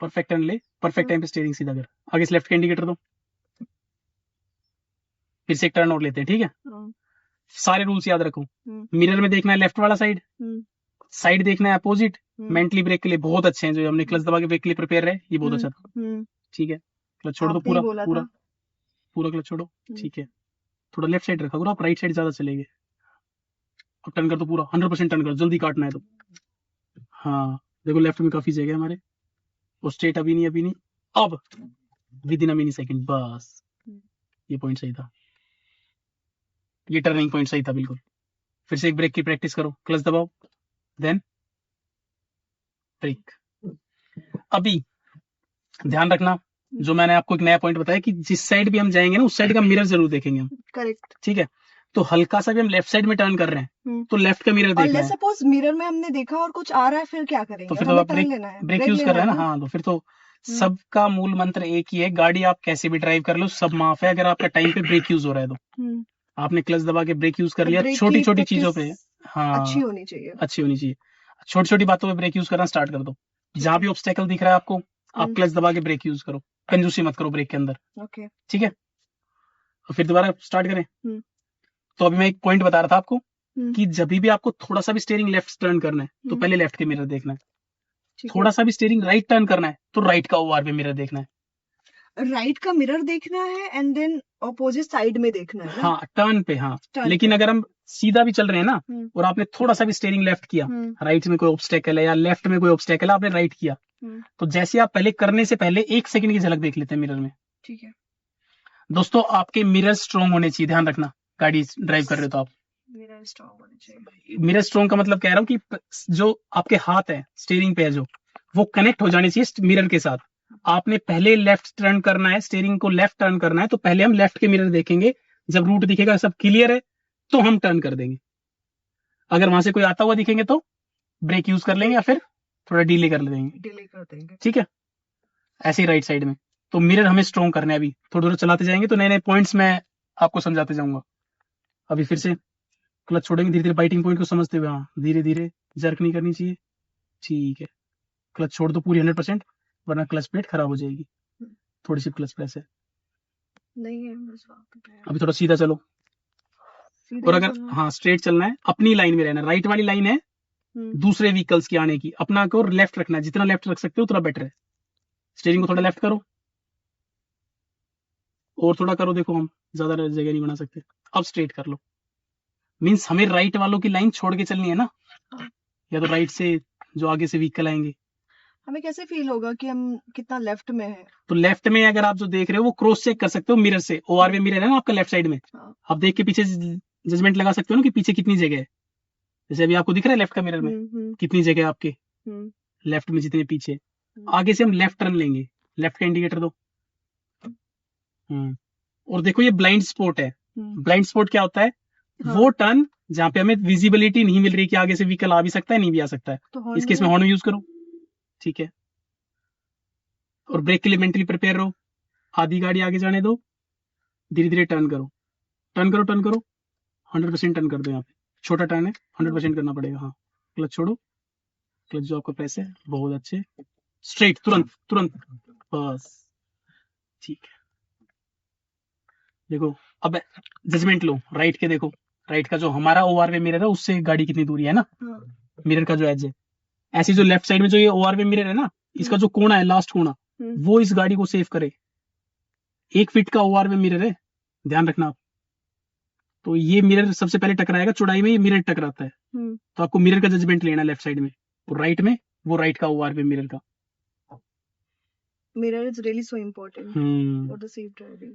परफेक्ट टर्न ले, परफेक्ट टाइम पे स्टीयरिंग सीधा कर, आगे से लेफ्ट का इंडिकेटर दो, फिर से एक टर्न और लेते हैं, ठीक है? सारे रूल्स याद रखो। मिरर में देखना है लेफ्ट वाला साइड, साइड देखना है अपोजिट। मेंटली ब्रेक के लिए बहुत अच्छे हैं, जो हमने क्लच दबा के ब्रेक के लिए प्रिपेयर रहे, ये बहुत अच्छा था, ठीक है? क्लच छोड़ दो पूरा पूरा पूरा, क्लच छोड़ो, ठीक है? थोड़ा लेफ्ट साइड रखा करो आप, राइट साइड ज्यादा चलेंगे। अब टर्न कर दो पूरा 100% टर्न करो, जल्दी काटना है तो। हाँ देखो लेफ्ट में काफी जगह है हमारे, और स्ट्रेट अभी नहीं, अब with in a mini second, बस ये पॉइंट सही था, ये टर्निंग पॉइंट सही था बिल्कुल। फिर से एक ब्रेक की प्रैक्टिस करो, क्लच दबाओ, देन ब्रेक। अभी ध्यान रखना, जो मैंने आपको एक नया पॉइंट बताया कि जिस साइड भी हम जाएंगे ना उस साइड का मिरर जरूर देखेंगे हम, करेक्ट, ठीक है? तो हल्का सा भी हम लेफ्ट साइड में टर्न कर रहे हैं तो लेफ्ट का मिरर देखना है। सपोज मिरर में हमने देखा और कुछ आ रहा है, फिर क्या करेंगे? तो फिर तो ब्रेक यूज कर रहे हैं ना, हाँ, तो फिर तो सबका मूल मंत्र एक ही है, गाड़ी आप कैसे भी ड्राइव कर लो सब माफ है, अगर आपका टाइम पे ब्रेक यूज हो रहा है तो। आपने क्लच दबा के ब्रेक यूज कर लिया, छोटी छोटी चीजों पे, हाँ, अच्छी होनी चाहिए, छोटी छोटी बातों पे ब्रेक यूज करना स्टार्ट कर दो। जहां भी ऑब्स्टेकल दिख रहा है आपको, आप क्लच दबा के ब्रेक यूज करो, कंजूसी मत करो ब्रेक के अंदर, ओके, ठीक है? तो फिर दोबारा स्टार्ट करें। तो अभी मैं एक पॉइंट बता रहा था आपको कि जब भी आपको थोड़ा सा भी स्टीयरिंग लेफ्ट टर्न करना है तो पहले लेफ्ट के मिरर देखना है, थोड़ा सा भी स्टीयरिंग राइट टर्न करना है तो राइट का ओआर पे मिरर देखना है, राइट का मिरर देखना है एंड देन ऑपोजिट साइड में देखना है ना? हाँ, टर्न पे, हाँ। लेकिन अगर हम सीधा भी चल रहे हैं ना और आपने थोड़ा सा भी स्टीयरिंग लेफ्ट किया, राइट में कोई ऑब्स्टेकल है या लेफ्ट में कोई ऑब्स्टेकल है, आपने राइट किया, तो जैसे आप पहले करने से पहले 1 सेकंड की झलक देख लेते हैं मिरर में, ठीक है? दोस्तों आपके मिरर स्ट्रॉन्ग होने चाहिए, ध्यान रखना, गाड़ी ड्राइव कर रहे हो तो आप मिरर स्ट्रॉन्ग होने चाहिए। मिरर स्ट्रॉन्ग का मतलब कह रहा हूँ कि जो आपके हाथ है स्टीयरिंग पे है जो, वो कनेक्ट हो जाने चाहिए मिरर के साथ। आपने पहले लेफ्ट टर्न करना है, स्टीयरिंग को लेफ्ट टर्न करना है, तो पहले हम लेफ्ट के मिरर देखेंगे, जब रूट दिखेगा सब क्लियर है तो हम टर्न कर देंगे। अगर वहां से कोई आता हुआ दिखेंगे तो ब्रेक यूज कर लेंगे या फिर थोड़ा डिले कर देंगे, ठीक है? ऐसे ही राइट साइड में तो मिरर हमें स्ट्रॉन्ग करना है। अभी थोड़ा थोड़ा चलाते जाएंगे तो नए नए पॉइंट्स मैं आपको समझाते जाऊंगा। अभी फिर से क्लच छोड़ेंगे धीरे धीरे, बाइटिंग पॉइंट को समझते हुए, हाँ, धीरे धीरे, जर्क नहीं करनी चाहिए, ठीक है? क्लच छोड़ दो पूरी 100%, वरना क्लच प्लेट खराब हो जाएगी। थोड़ी सी क्लच प्रेस है, नहीं है, अभी थोड़ा सीधा चलो, और अगर हाँ स्ट्रेट चलना है, अपनी लाइन में रहना, राइट वाली लाइन है दूसरे व्हीकल्स की आने की, अपना को लेफ्ट रखना है, जितना लेफ्ट रख सकते हो उतना बेटर है। स्टीयरिंग को थोड़ा लेफ्ट करो, और थोड़ा करो, देखो हम ज्यादा जगह नहीं बना सकते। अब स्ट्रेट कर लो, मीन्स हमें राइट वालों की लाइन छोड़ के चलनी है ना, या तो राइट से जो आगे से व्हीकल आएंगे। हमें कैसे फील होगा कि हम कितना लेफ्ट में है? तो लेफ्ट में अगर आप जो देख रहे हो वो क्रॉस चेक कर सकते हो मिरर से, ओआरवी मिरर है ना आपका लेफ्ट साइड में, आप देख के पीछे जजमेंट लगा सकते हो ना कि पीछे कितनी जगह है। जैसे अभी आपको दिख रहा है लेफ्ट का मिरर में कितनी जगह है आपके लेफ्ट में, जितने पीछे, आगे से हम लेफ्ट टर्न लेंगे, लेफ्ट का इंडिकेटर दो। और देखो ये ब्लाइंड स्पॉट है, ब्लाइंड स्पॉट क्या होता है? वो टर्न जहाँ पे हमें विजिबिलिटी नहीं मिल रही कि आगे से व्हीकल आ भी सकता है नहीं भी आ सकता है, तो इस केस में हॉर्न यूज करो, ठीक है? और ब्रेक के लिए मेंटली प्रिपेयर रहो, आधी गाड़ी आगे जाने दो, धीरे धीरे टर्न करो, टर्न करो, टर्न करो, 100% टर्न कर दो। यहाँ पे छोटा टर्न है, 100% करना पड़ेगा, हाँ। क्लच छोड़ो, क्लच जो आपका प्रेस है, बहुत अच्छे, स्ट्रेट, तुरंत तुरंत, बस, ठीक है? देखो अब जजमेंट लो, राइट के देखो, राइट का जो हमारा ओआरवे मिरर है उससे गाड़ी कितनी दूरी है ना, मिरर का जो एज है। ऐसी जो लेफ्ट साइड में जो ये ओआरवे मिरर है ना, इसका जो कोना है, लास्ट कोना, वो इस गाड़ी को सेव करे। 1 फीट का ओआरवे मिरर है, ध्यान रखना आप। तो ये मिरर सबसे पहले टकराएगा, चौड़ाई में ये मिरर टकराता है, तो आपको मिरर का जजमेंट लेना है लेफ्ट साइड में, और राइट में वो राइट का ओआरवे मिरर का। Mirror is really so important for the safe driving.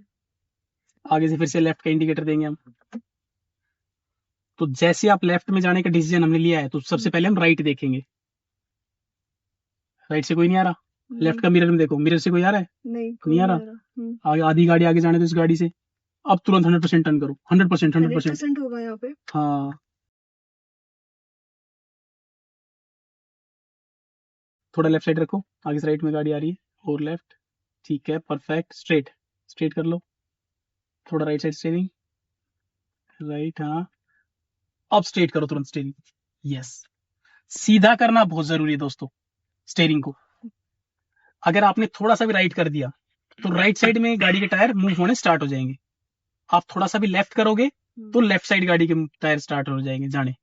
आगे से फिर से लेफ्ट का इंडिकेटर देंगे हम, तो जैसे आप लेफ्ट में जाने का डिसीजन हमने लिया है, तो सबसे पहले हम राइट देखेंगे। राइट से कोई नहीं आ रहा, लेफ्ट का मिरर में देखो, मिरर से कोई आ रहा है? नहीं आ रहा। आगे आधी गाड़ी आगे जाने दो इस गाड़ी से। अब तुरंत 100% टर्न करो, 100%, 100% होगा यहाँ पे। हाँ, थोड़ा लेफ्ट साइड रखो, आगे से राइट में गाड़ी आ रही है, और लेफ्ट। ठीक है, परफेक्ट। स्ट्रेट, स्ट्रेट कर लो, थोड़ा राइट साइड स्टीयरिंग, राइट। हाँ, अब स्ट्रेट करो तुरंत स्टीयरिंग। यस, सीधा करना बहुत जरूरी है दोस्तों स्टीयरिंग को। अगर आपने थोड़ा सा भी राइट कर दिया तो राइट साइड में गाड़ी के टायर मूव होने स्टार्ट हो जाएंगे। आप थोड़ा सा भी लेफ्ट करोगे तो लेफ्ट साइड गाड़ी के टायर स्टार्ट हो जाएंगे जाने।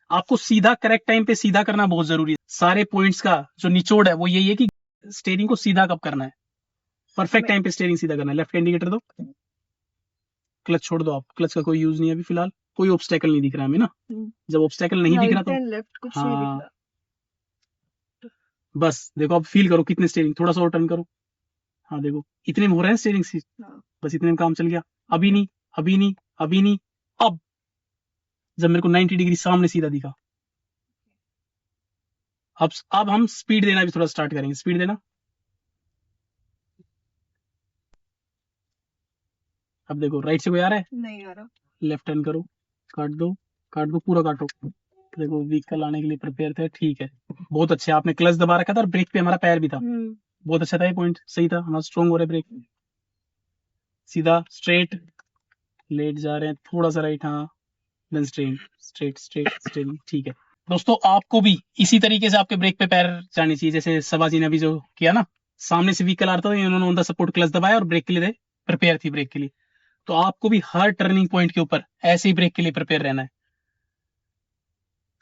आपको सीधा करेक्ट टाइम पे सीधा करना बहुत जरूरी है। सारे पॉइंट्स का जो निचोड़ है वो यही है कि स्टीयरिंग को सीधा कब करना है, परफेक्ट टाइम पे स्टीयरिंग सीधा करना है। लेफ्ट इंडिकेटर दो, क्लच छोड़ दो आप, क्लच का कोई यूज नहीं है अभी फिलहाल, कोई ऑब्स्टेकल नहीं दिख रहा हमें ना। जब ऑब्स्टेकल नहीं दिख रहा तो लेफ्ट कुछ नहीं दिख रहा। बस देखो, अब फील करो कितने स्टीयरिंग, थोड़ा सा और टर्न करो। हाँ देखो, इतने में हो रहे हैं स्टीयरिंग सीट। बस इतने में काम चल गया। अभी नहीं, अभी नहीं, अभी नहीं। अब जब मेरे को 90 डिग्री सामने सीधा दिखा, अब हम स्पीड देना भी थोड़ा स्टार्ट करेंगे। स्पीड देना, अब देखो राइट से कोई आ रहा है? नहीं आ रहा। लेफ्ट टर्न करो, काट दो, काट दो, पूरा काटो। देखो व्हीकल आने के लिए प्रिपेयर थे। ठीक है, बहुत अच्छे। आपने क्लच दबा रखा था और ब्रेक पे हमारा पैर भी था। बहुत अच्छा था ये पॉइंट, सही था हमारा। स्ट्रॉन्ग हो रहा है ब्रेक, सीधा स्ट्रेट, लेट जा रहे हैं, थोड़ा सा राइट। हाँ, then straight, straight, straight, straight. ठीक है दोस्तों, आपको भी इसी तरीके से आपके ब्रेक पे पैर जाने चाहिए, जैसे सबाजी ने अभी जो किया ना। सामने से व्हीकल आ रहा था, इन्होंने ऑन द सपोर्ट क्लच दबाया और ब्रेक के लिए प्रिपेयर थी ब्रेक के लिए। तो आपको भी हर टर्निंग पॉइंट के ऊपर ऐसे ही ब्रेक के लिए प्रिपेयर रहना है।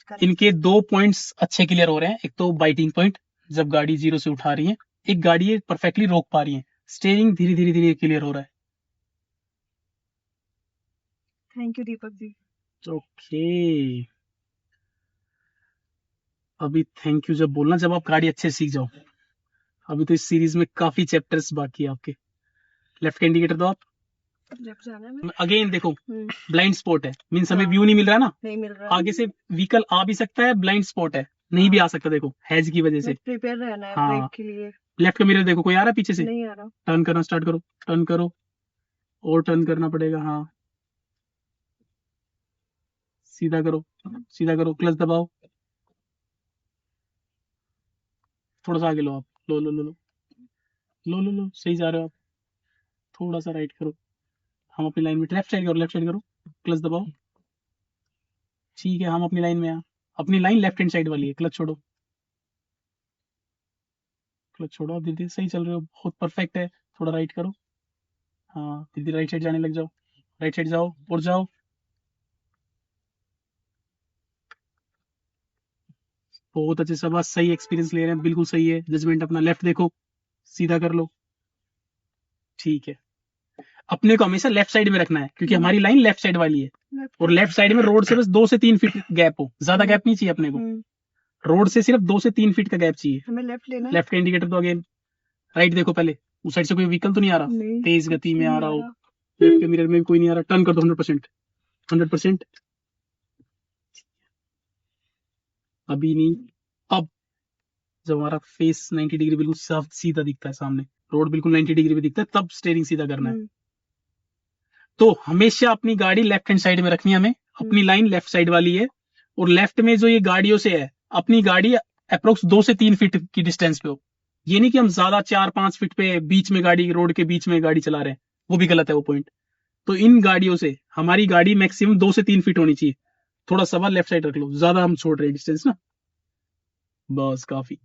इनके 2 पॉइंट्स अच्छे क्लियर हो रहे हैं। एक तो बाइटिंग पॉइंट, जब गाड़ी जीरो से उठा रही है, एक गाड़ी परफेक्टली रोक पा रही है। स्टीयरिंग धीरे धीरे धीरे क्लियर हो रहा है। Thank you Deepak ji. Okay, अभी थैंक यू जब बोलना जब आप गाड़ी अच्छे से सीख जाओ। अभी तो इस सीरीज में काफी चैप्टर्स बाकी है आपके। लेफ्ट का इंडिकेटर दो आप। लेफ्ट जाना है। अगेन देखो, ब्लाइंड स्पॉट है, मीन्स हमें व्यू नहीं मिल रहा ना। नहीं मिल रहा। आगे से व्हीकल आ भी सकता है, ब्लाइंड स्पॉट है, नहीं भी आ सकता। देखो हैज की वजह से प्रिपेयर रहना है ब्रेक के लिए। लेफ्ट का मिरर देखो, कोई आ रहा है पीछे से? नहीं आ रहा। टर्न करना स्टार्ट करो, टर्न करो, और टर्न करना पड़ेगा। हाँ, सीधा करो, सीधा करो, क्लच दबाओ, थोड़ा सा आगे लो आप। लो लो लो लो लो लो लो, सही जा रहे हो आप। थोड़ा सा राइट करो, हम अपनी लाइन में। लेफ्ट साइड करो, लेफ्ट साइड करो, क्लच दबाओ। ठीक है, हम अपनी लाइन में हैं। अपनी लाइन लेफ्ट हैंड साइड वाली है। क्लच छोड़ो, क्लच छोड़ो, आप धीरे सही चल रहे हो, बहुत परफेक्ट है। थोड़ा राइट करो। हाँ, धीरे राइट साइड जाने लग जाओ, राइट साइड जाओ और जाओ। बहुत अच्छे, सब सही एक्सपीरियंस ले रहे हैं, बिल्कुल सही है जजमेंट अपना। लेफ्ट देखो, सीधा कर लो। ठीक है, अपने को हमेशा लेफ्ट साइड में रखना है, क्योंकि हमारी लाइन लेफ्ट साइड वाली है, और लेफ्ट साइड में रोड से बस 2 से 3 फीट गैप हो, ज्यादा गैप नहीं चाहिए अपने को। रोड से सिर्फ 2 से 3 फीट का गैप चाहिए। हमें लेफ्ट लेना है। लेफ्ट का इंडिकेटर तो अगेन राइट देखो पहले, उस साइड से कोई व्हीकल तो नहीं आ रहा, तेज गति में आ रहा हो। लेफ्ट के मिरर में भी कोई नहीं आ रहा। टर्न कर दो 100%, 100%। अभी नहीं, अब जब हमारा फेस 90 डिग्री बिल्कुल साफ सीधा दिखता है, सामने रोड बिल्कुल 90 डिग्री में दिखता है, तब स्टीयरिंग सीधा करना है। तो हमेशा अपनी गाड़ी लेफ्ट हैंड साइड में रखनी है हमें। अपनी लाइन लेफ्ट साइड वाली है, और लेफ्ट में जो ये गाड़ियों से है, अपनी गाड़ी अप्रोक्स 2 से 3 फीट की डिस्टेंस पे हो। ये नहीं कि हम ज्यादा 4-5 फीट पे बीच में गाड़ी, रोड के बीच में गाड़ी चला रहे हैं, वो भी गलत है वो पॉइंट। तो इन गाड़ियों से हमारी गाड़ी मैक्सिमम 2 से 3 फीट होनी चाहिए। थोड़ा सवाल लेफ्ट साइड रख लो, ज्यादा हम छोड़ रहे हैं डिस्टेंस ना, बस काफी।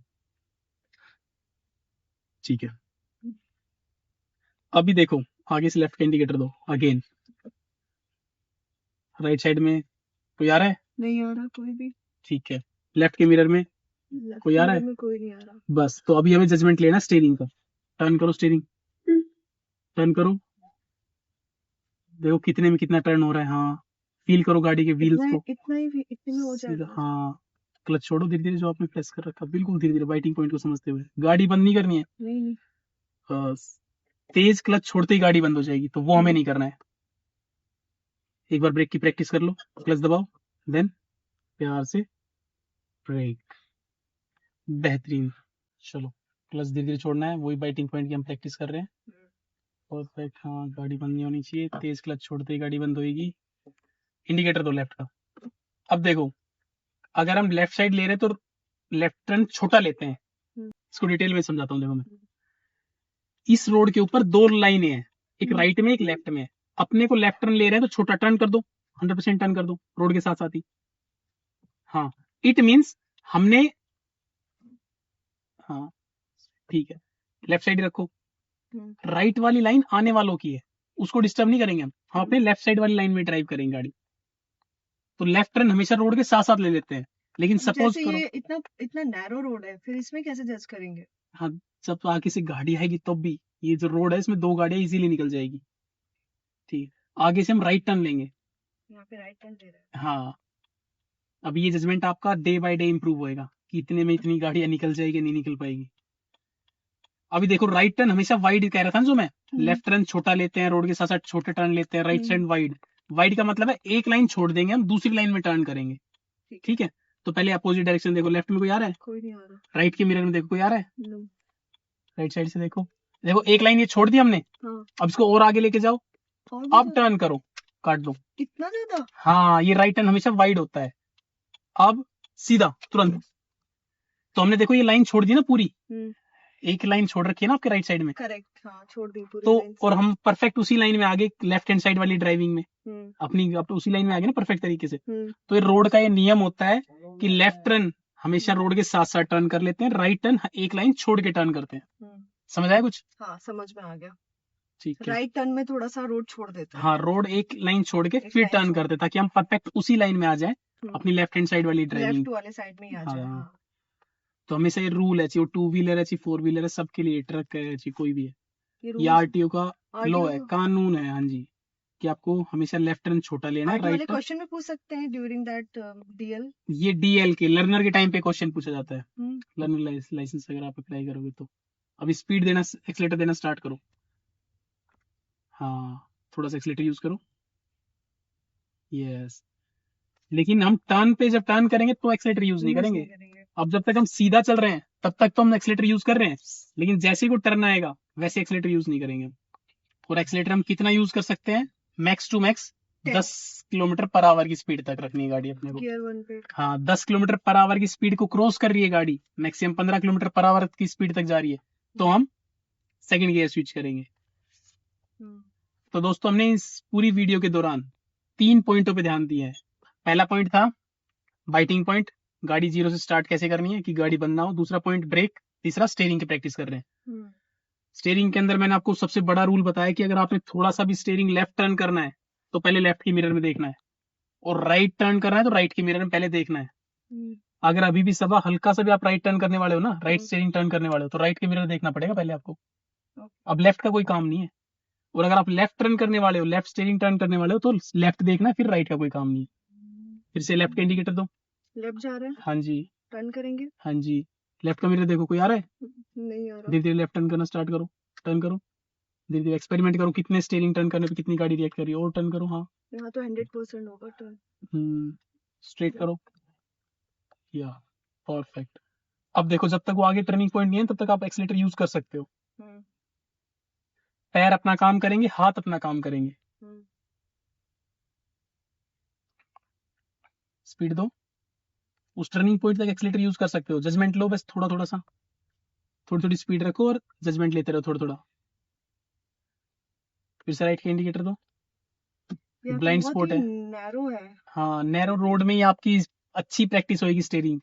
ठीक है, अभी देखो आगे से लेफ्ट का इंडिकेटर दो अगेन। राइट साइड में कोई आ रहा है? नहीं आ रहा कोई भी। ठीक है, लेफ्ट के मिरर में कोई आ रहा है? कोई नहीं आ रहा। बस, तो अभी हमें जजमेंट लेना स्टीयरिंग का। टर्न करो स्टीयरिंग, टर्न करो, देखो कितने में कितना टर्न हो रहा है। हाँ, फील करो गाड़ी के व्हील्स को, इतना ही, इतने में हो जाएगा। हाँ, क्लच छोड़ो धीरे धीरे, जो आपने प्रेस कर रखा, बिल्कुल धीरे धीरे बाइटिंग पॉइंट को समझते हुए। गाड़ी बंद नहीं करनी है, नहीं। बस तेज क्लच छोड़ते ही गाड़ी बंद हो जाएगी, तो वो हमें नहीं करना है। एक बार ब्रेक की प्रैक्टिस कर लो, क्लच दबाओ, देन प्यार से ब्रेक, बेहतरीन। चलो क्लच धीरे धीरे छोड़ना है, वही बाइटिंग पॉइंट की हम प्रैक्टिस कर रहे हैं। परफेक्ट, हाँ गाड़ी बंद नहीं होनी चाहिए, तेज क्लच छोड़ते ही गाड़ी बंद होगी। इंडिकेटर दो लेफ्ट का। अब देखो, अगर हम लेफ्ट साइड ले रहे हैं तो लेफ्ट टर्न छोटा लेते हैं, इसको डिटेल में समझाता हूँ। देखो मैं, इस रोड के ऊपर दो लाइनें हैं, एक राइट में एक लेफ्ट में है। अपने को लेफ्ट टर्न ले रहे हैं तो छोटा टर्न कर दो, 100% टर्न कर दो रोड के साथ साथ ही। हाँ, इट मीन्स हमने, हाँ ठीक है, लेफ्ट साइड रखो। राइट वाली लाइन आने वालों की है, उसको डिस्टर्ब नहीं करेंगे हम अपने लेफ्ट साइड वाली लाइन में ड्राइव करेंगे गाड़ी। तो लेफ्ट टर्न हमेशा रोड के साथ साथ ले लेते हैं, लेकिन सपोज जैसे करो ये इतना इतना नैरो रोड है, फिर इसमें कैसे जज करेंगे? हाँ, जब आगे से गाड़ी आएगी तब भी, ये जो रोड है इसमें दो गाड़ियां इजीली निकल जाएगी। ठीक, आगे से हम राइट टर्न लेंगे, यहाँ पे राइट टर्न ले रहे हैं। हाँ, अब ये जजमेंट आपका डे बाय डे इंप्रूव होएगा कि इतने में इतनी गाड़ियां निकल जाएगी नहीं निकल पाएगी। अभी देखो, राइट टर्न हमेशा वाइड कह रहा था ना जो मैं, लेफ्ट टर्न छोटा लेते हैं, रोड के साथ साथ छोटे टर्न लेते हैं, राइट साइड वाइड। वाइड का मतलब है एक लाइन छोड़ देंगे हम, दूसरी लाइन में टर्न करेंगे। ठीक है, तो पहले अपोजिट डायरेक्शन देखो, लेफ्ट में कोई आ रहा है? कोई नहीं आ रहा। राइट के मिरर में देखो कोई आ रहा है? राइट साइड से देखो, देखो एक लाइन ये छोड़ दी हमने। हाँ। अब इसको और आगे लेके जाओ, अब टर्न करो, काट दो। इतना ज्यादा? हाँ, ये राइट टर्न हमेशा वाइड होता है। अब सीधा तुरंत, तो हमने देखो ये लाइन छोड़ दी ना पूरी, एक लाइन छोड़ रखी है ना आपके राइट साइड में। करेक्ट, हाँ छोड़ दी पूरी तो लाइन। और हम परफेक्ट उसी लाइन में आगे, लेफ्ट हैंड साइड वाली ड्राइविंग में अपनी उसी लाइन में आगे ना परफेक्ट तरीके से। तो ये रोड का ये नियम होता है कि लेफ्ट टर्न हमेशा रोड के साथ साथ टर्न कर लेते हैं, राइट टर्न एक लाइन छोड़ के टर्न करते हैं। समझ आया कुछ? हाँ समझ में आ गया। ठीक है, राइट टर्न में थोड़ा सा रोड छोड़ देते हैं। हाँ, रोड एक लाइन छोड़ के फिर टर्न करते हैं ताकि हम परफेक्ट उसी लाइन में आ जाए, अपनी लेफ्ट हैंड साइड वाली ड्राइविंग, लेफ्ट वाले साइड में ही आ जाए। हाँ। तो हमेशा ये रूल है, चाहे वो 2 व्हीलर है चाहे 4 व्हीलर है, सबके लिए, ट्रक है चाहे कोई भी है, ये आरटीओ का लॉ है, कानून है। हाँ जी, कि आपको हमेशा लेफ्ट टर्न छोटा लेना है, राइट टर्न। क्वेश्चन में पूछ सकते हैं ड्यूरिंग दैट डीएल? ये डीएल के लर्नर के टाइम पे क्वेश्चन पूछा जाता है, लर्नर लाइसेंस अगर आप अप्लाई करोगे तो। अभी स्पीड देना, एक्सीलेटर देना स्टार्ट करो। हाँ, थोड़ा सा एक्सीलेटर यूज करो, यस। लेकिन हम टर्न पे जब टर्न करेंगे तो एक्सीलेटर यूज नहीं करेंगे। अब जब तक हम सीधा चल रहे हैं तब तक तो हम एक्सीलेटर यूज कर रहे हैं, लेकिन जैसे ही वो टर्न आएगा वैसे एक्सीलेटर यूज नहीं करेंगे। और एक्सीलेटर हम कितना यूज कर सकते हैं? Max to max 10 kilometre per hour की स्पीड तक रखनी है गाड़ी अपने को। गियर 1 पे। हाँ, 10 किलोमीटर पर आवर की स्पीड को क्रॉस कर रही है गाड़ी, मैक्सिमम 15 किलोमीटर पर आवर की स्पीड तक जा रही है, तो हम सेकंड गियर स्विच करेंगे। तो दोस्तों, हमने इस पूरी वीडियो के दौरान 3 पॉइंटों पे ध्यान दिया है। पहला पॉइंट था बाइटिंग पॉइंट, गाड़ी जीरो से स्टार्ट कैसे करनी है कि गाड़ी बंद ना हो। दूसरा पॉइंट ब्रेक। तीसरा स्टीयरिंग की प्रैक्टिस कर रहे हैं। स्टीयरिंग के अंदर मैंने आपको सबसे बड़ा रूल बताया कि अगर आपने थोड़ा सा भी स्टीयरिंग लेफ्ट टर्न करना है तो पहले लेफ्ट की मिरर में देखना है, और राइट टर्न करना है तो राइट की मिरर में पहले देखना है। अगर अभी भी सबा हल्का सा भी आप राइट टर्न करने वाले हो ना, राइट स्टीयरिंग टर्न करने वाले हो, तो राइट की मिरर देखना पड़ेगा पहले आपको। अब लेफ्ट का कोई काम नहीं है। और अगर आप लेफ्ट टर्न करने वाले हो, लेफ्ट स्टीयरिंग टर्न करने वाले हो, तो लेफ्ट देखना, फिर राइट का कोई काम नहीं है। फिर से लेफ्ट का इंडिकेटर दो। लेफ्ट जा रहे हैं। हाँ जी, टर्न करेंगे। हाँ जी, लेफ्ट का मिरर देखो, कोई आ रहा है? नहीं आ रहा। धीरे धीरे लेफ्ट टर्न करना स्टार्ट करो, टर्न करो, धीरे धीरे एक्सपेरिमेंट करो कितने स्टीयरिंग टर्न करने पे कितनी गाड़ी रिएक्ट कर रही है, और टर्न करो। हाँ, यहाँ तो 100% होगा टर्न। स्ट्रेट करो, या परफेक्ट। अब देखो, जब तक वो आगे टर्निंग पॉइंट नहीं है तब तक आप एक्सीलेटर यूज कर सकते हो। पैर अपना काम करेंगे, हाथ अपना काम करेंगे। स्पीड दो, उस टर्निंग पॉइंट तक एक्सीलेटर यूज कर सकते हो। जजमेंट लो, बस थोड़ा थोड़ा सा, थोड़ी थोड़ी स्पीड रखो और जजमेंट लेते रहो थोड़ा थोड़ा। फिर से राइट का इंडिकेटर दो। ब्लाइंड स्पॉट है, नैरो है। हाँ, नैरो रोड में ही आपकी अच्छी प्रैक्टिस होगी स्टीयरिंग।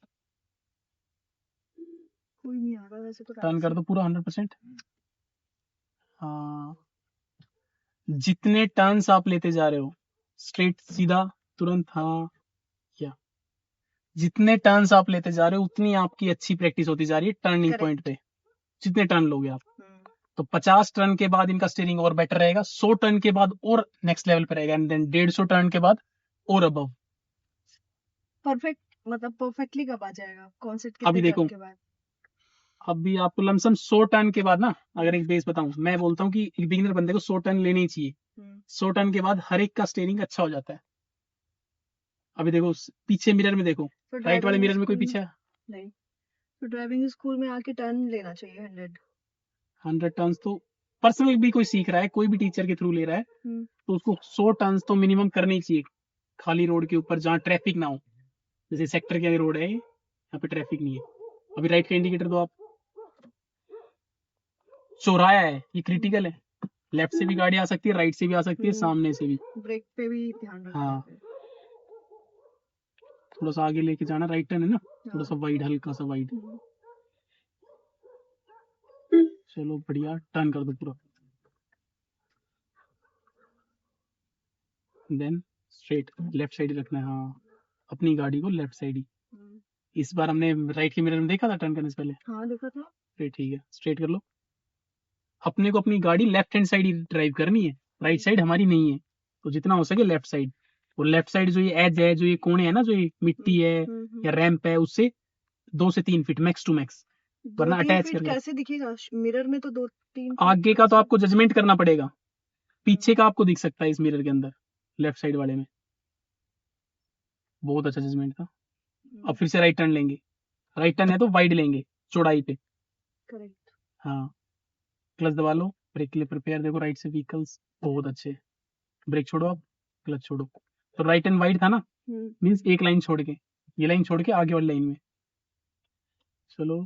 कोई नहीं आ रहा वैसे तो। टर्न कर दो पूरा 100%। हाँ, जितने टर्न्स आप लेते जा रहे हो, स्ट्रेट सीधा तुरंत, हाँ, या जितने टर्न्स आप लेते जा रहे हो उतनी आपकी अच्छी प्रैक्टिस होती जा रही है टर्निंग पॉइंट पे। जितने टर्न लोगे आप, तो 50 टर्न के बाद इनका स्टीयरिंग और बेटर रहेगा, 100 टर्न के बाद और नेक्स्ट लेवल पे रहेगा, एंड देन 150 टर्न के बाद और अबव। परफेक्ट, मतलब परफेक्टली कब आ जाएगा? कौन से अभी देखो, अभी आपको लमसम 100 टन के बाद ना, अगर एक बेस बताऊं, मैं बोलता हूँ कि एक बिगिनर बंदे को 100 टन लेनी ही चाहिए। 100 टन के बाद हर एक का स्टीयरिंग अच्छा हो जाता है। अभी देखो पीछे मिरर में देखो, तो राइट वाले ड्राइविंग मिरर में कोई स्कूल पीछे नहीं, तो ड्राइविंग स्कूल में आके टर्न लेना चाहिए 100 टन तो पर्सनल भी कोई सीख रहा है, कोई भी टीचर के थ्रू ले रहा है, 100। तो उसको 100 टन तो मिनिमम करनी चाहिए, खाली रोड के ऊपर जहाँ ट्रैफिक ना हो। जैसे सेक्टर के रोड है, यहाँ पे ट्रैफिक नहीं है। अभी राइट का इंडिकेटर दो आप। चौराया है, ये क्रिटिकल है, लेफ्ट से भी गाड़ी आ सकती है, राइट से भी आ सकती है, सामने से भी। ब्रेक पे भी ध्यान रखना हाँ, है। थोड़ा सा आगे लेके जाना, राइट टर्न है ना, थोड़ा सा वाइड, हल्का सा वाइड। चलो बढ़िया, टर्न कर दो पूरा, देन स्ट्रेट लेफ्ट साइड ही रखना है। हाँ, अपनी गाड़ी को लेफ्ट साइड ही। इस बार हमने राइट के मिरर में देखा था टर्न करने से पहले। हाँ देखा था। फिर ठीक है, स्ट्रेट कर लो। अपने को अपनी गाड़ी लेफ्ट हैंड साइड ही ड्राइव करनी है, राइट साइड हमारी नहीं है, तो जितना हो सके लेफ्ट साइड। और लेफ्ट साइड जो ये एज है, जो ये कोने है ना, जो ये मिट्टी है या रैंप है, उससे 2 से 3 फीट मैक्स टू मैक्स, वरना 2-3 अटैच फीट कर। कैसे दिखेगा मिरर में? तो 2-3 आगे का तो आपको जजमेंट करना पड़ेगा, पीछे का आपको दिख सकता है इस मिरर के अंदर, लेफ्ट साइड वाले में। बहुत अच्छा जजमेंट था। अब फिर से राइट टर्न लेंगे, राइट टर्न है तो वाइड लेंगे, चौड़ाई पे। करेक्ट। हाँ, क्लच दबा लो, ब्रेक के लिए प्रिपेयर। देखो राइट से व्हीकल्स बहुत अच्छे। ब्रेक छोड़ो आप, क्लच छोड़ो। तो राइट एंड वाइड था ना, मीन्स एक लाइन छोड़ के, ये लाइन छोड़ के आगे वाली लाइन में। चलो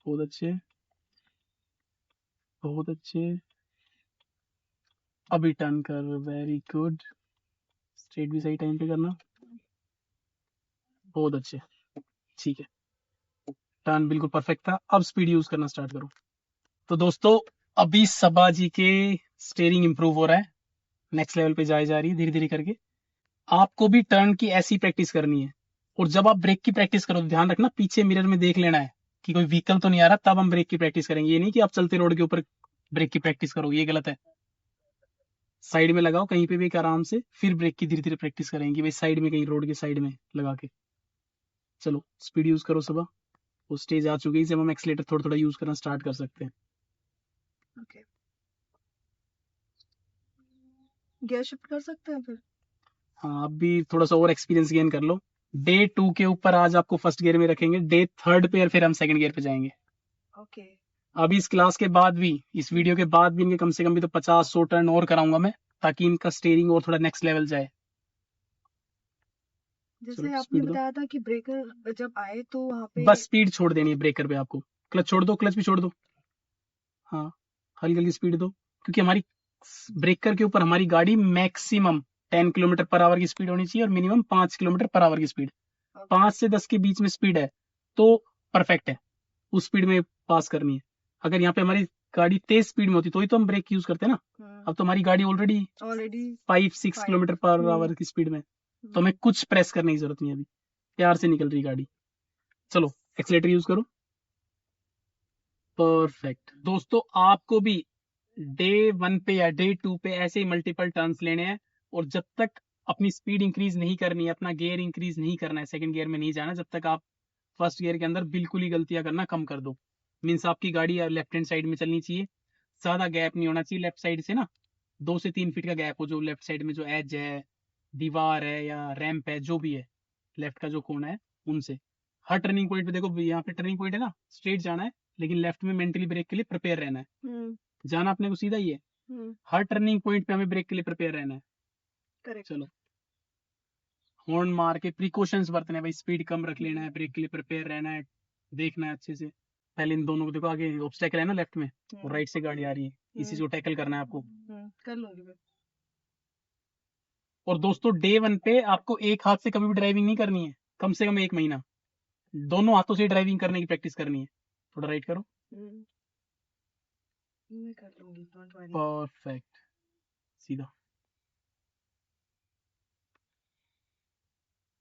बहुत अच्छे, बहुत अच्छे। अभी टर्न कर, वेरी गुड। स्ट्रेट भी सही टाइम पे करना, बहुत अच्छे, ठीक है। टर्न बिल्कुल परफेक्ट था। अब स्पीड यूज करना स्टार्ट करो। तो दोस्तों, अभी सबा जी के स्टेयरिंग इंप्रूव हो रहा है, नेक्स्ट लेवल पे जाए जा रही है धीरे धीरे करके। आपको भी टर्न की ऐसी प्रैक्टिस करनी है। और जब आप ब्रेक की प्रैक्टिस करो तो ध्यान रखना, पीछे मिरर में देख लेना है कि कोई व्हीकल तो नहीं आ रहा, तब हम ब्रेक की प्रैक्टिस करेंगे। ये नहीं कि आप चलते रोड के ऊपर ब्रेक की प्रैक्टिस करो, ये गलत है। साइड में लगाओ कहीं पे भी एक आराम से, फिर ब्रेक की धीरे धीरे प्रैक्टिस करेंगे भाई, साइड में कहीं रोड के साइड में लगा के। चलो स्पीड यूज करो सबा, वो स्टेज आ चुकी है, जब हम एक्सीलेटर थोड़ा थोड़ा यूज करना स्टार्ट कर सकते हैं। ओके, गियर शिफ्ट कर सकते हैं फिर? हाँ, अब भी थोड़ा सा और एक्सपीरियंस गेन कर लो। डे 2 के ऊपर आज आपको फर्स्ट गियर में रखेंगे, डे 3 पे फिर हम सेकंड गियर पे जाएंगे। ओके। अभी इस क्लास के बाद भी, इस वीडियो के बाद भी इनके कम से कम भी तो 50-100 टर्न और कराऊंगा मैं, ताकि इनका स्टीयरिंग और थोड़ा नेक्स्ट लेवल जाए। जैसे आपने बताया था कि ब्रेकर जब आए तो वहाँ पे बस स्पीड छोड़ देनी है ब्रेकर पे आपको, क्लच छोड़ दो, क्लच भी छोड़ दो। हाँ, हल्की हल्की स्पीड दो, क्योंकि हमारी ब्रेकर के ऊपर हमारी गाड़ी मैक्सिमम 10 किलोमीटर पर आवर की स्पीड होनी चाहिए और मिनिमम 5 किलोमीटर पर आवर की स्पीड। 5 से 10 के बीच में स्पीड है तो परफेक्ट है, उस स्पीड में पास करनी है। अगर यहाँ पे हमारी गाड़ी तेज स्पीड में होती तो ही तो हम ब्रेक यूज करते हैं ना। अब तो हमारी गाड़ी ऑलरेडी 5-6 किलोमीटर पर आवर की स्पीड में, तो हमें कुछ प्रेस करने की जरूरत नहीं है, अभी प्यार से निकल रही गाड़ी। चलो एक्सीलेटर यूज करो, परफेक्ट। दोस्तों, आपको भी डे 1 पे या डे 2 पे ऐसे ही मल्टीपल टर्न्स लेने हैं, और जब तक अपनी स्पीड इंक्रीज नहीं करनी है, अपना गियर इंक्रीज नहीं करना है, सेकंड गियर में नहीं जाना, जब तक आप फर्स्ट गियर के अंदर बिल्कुल ही गलतियां करना कम कर दो। मीन्स आपकी गाड़ी लेफ्ट हैंड साइड में चलनी चाहिए, ज्यादा गैप नहीं होना चाहिए लेफ्ट साइड से ना, 2 से 3 फीट का गैप हो, जो लेफ्ट साइड में जो एज है, दीवार है या रैंप है, जो भी है, लेफ्ट का जो कोना है उनसे। हर टर्निंग पॉइंट पे देखो, यहाँ पे टर्निंग पॉइंट है ना, स्ट्रेट जाना है, लेकिन लेफ्ट में मेंटली ब्रेक के लिए प्रिपेयर रहना है। जाना अपने को सीधा ही है, हर टर्निंग पॉइंट पे हमें ब्रेक के लिए प्रिपेयर रहना है। करेक्ट। चलो हॉर्न मार के प्रिकॉशंस बरतने, भाई स्पीड कम रख लेना है, ब्रेक के लिए प्रिपेयर रहना है, देखना है अच्छे से। पहले इन दोनों को देखो, आगे ऑब्स्टेकल है ना लेफ्ट में, और राइट से गाड़ी आ रही है, इसी को टैकल करना है आपको। कर लूंगी मैं। और दोस्तों, डे 1 पे आपको एक हाथ से कभी भी ड्राइविंग नहीं करनी है, कम से कम 1 महीना दोनों हाथों से ड्राइविंग करने की प्रैक्टिस करनी है। थोड़ा राइट करो, मैं कर लूंगी, डोंट वरी। परफेक्ट, सीधा।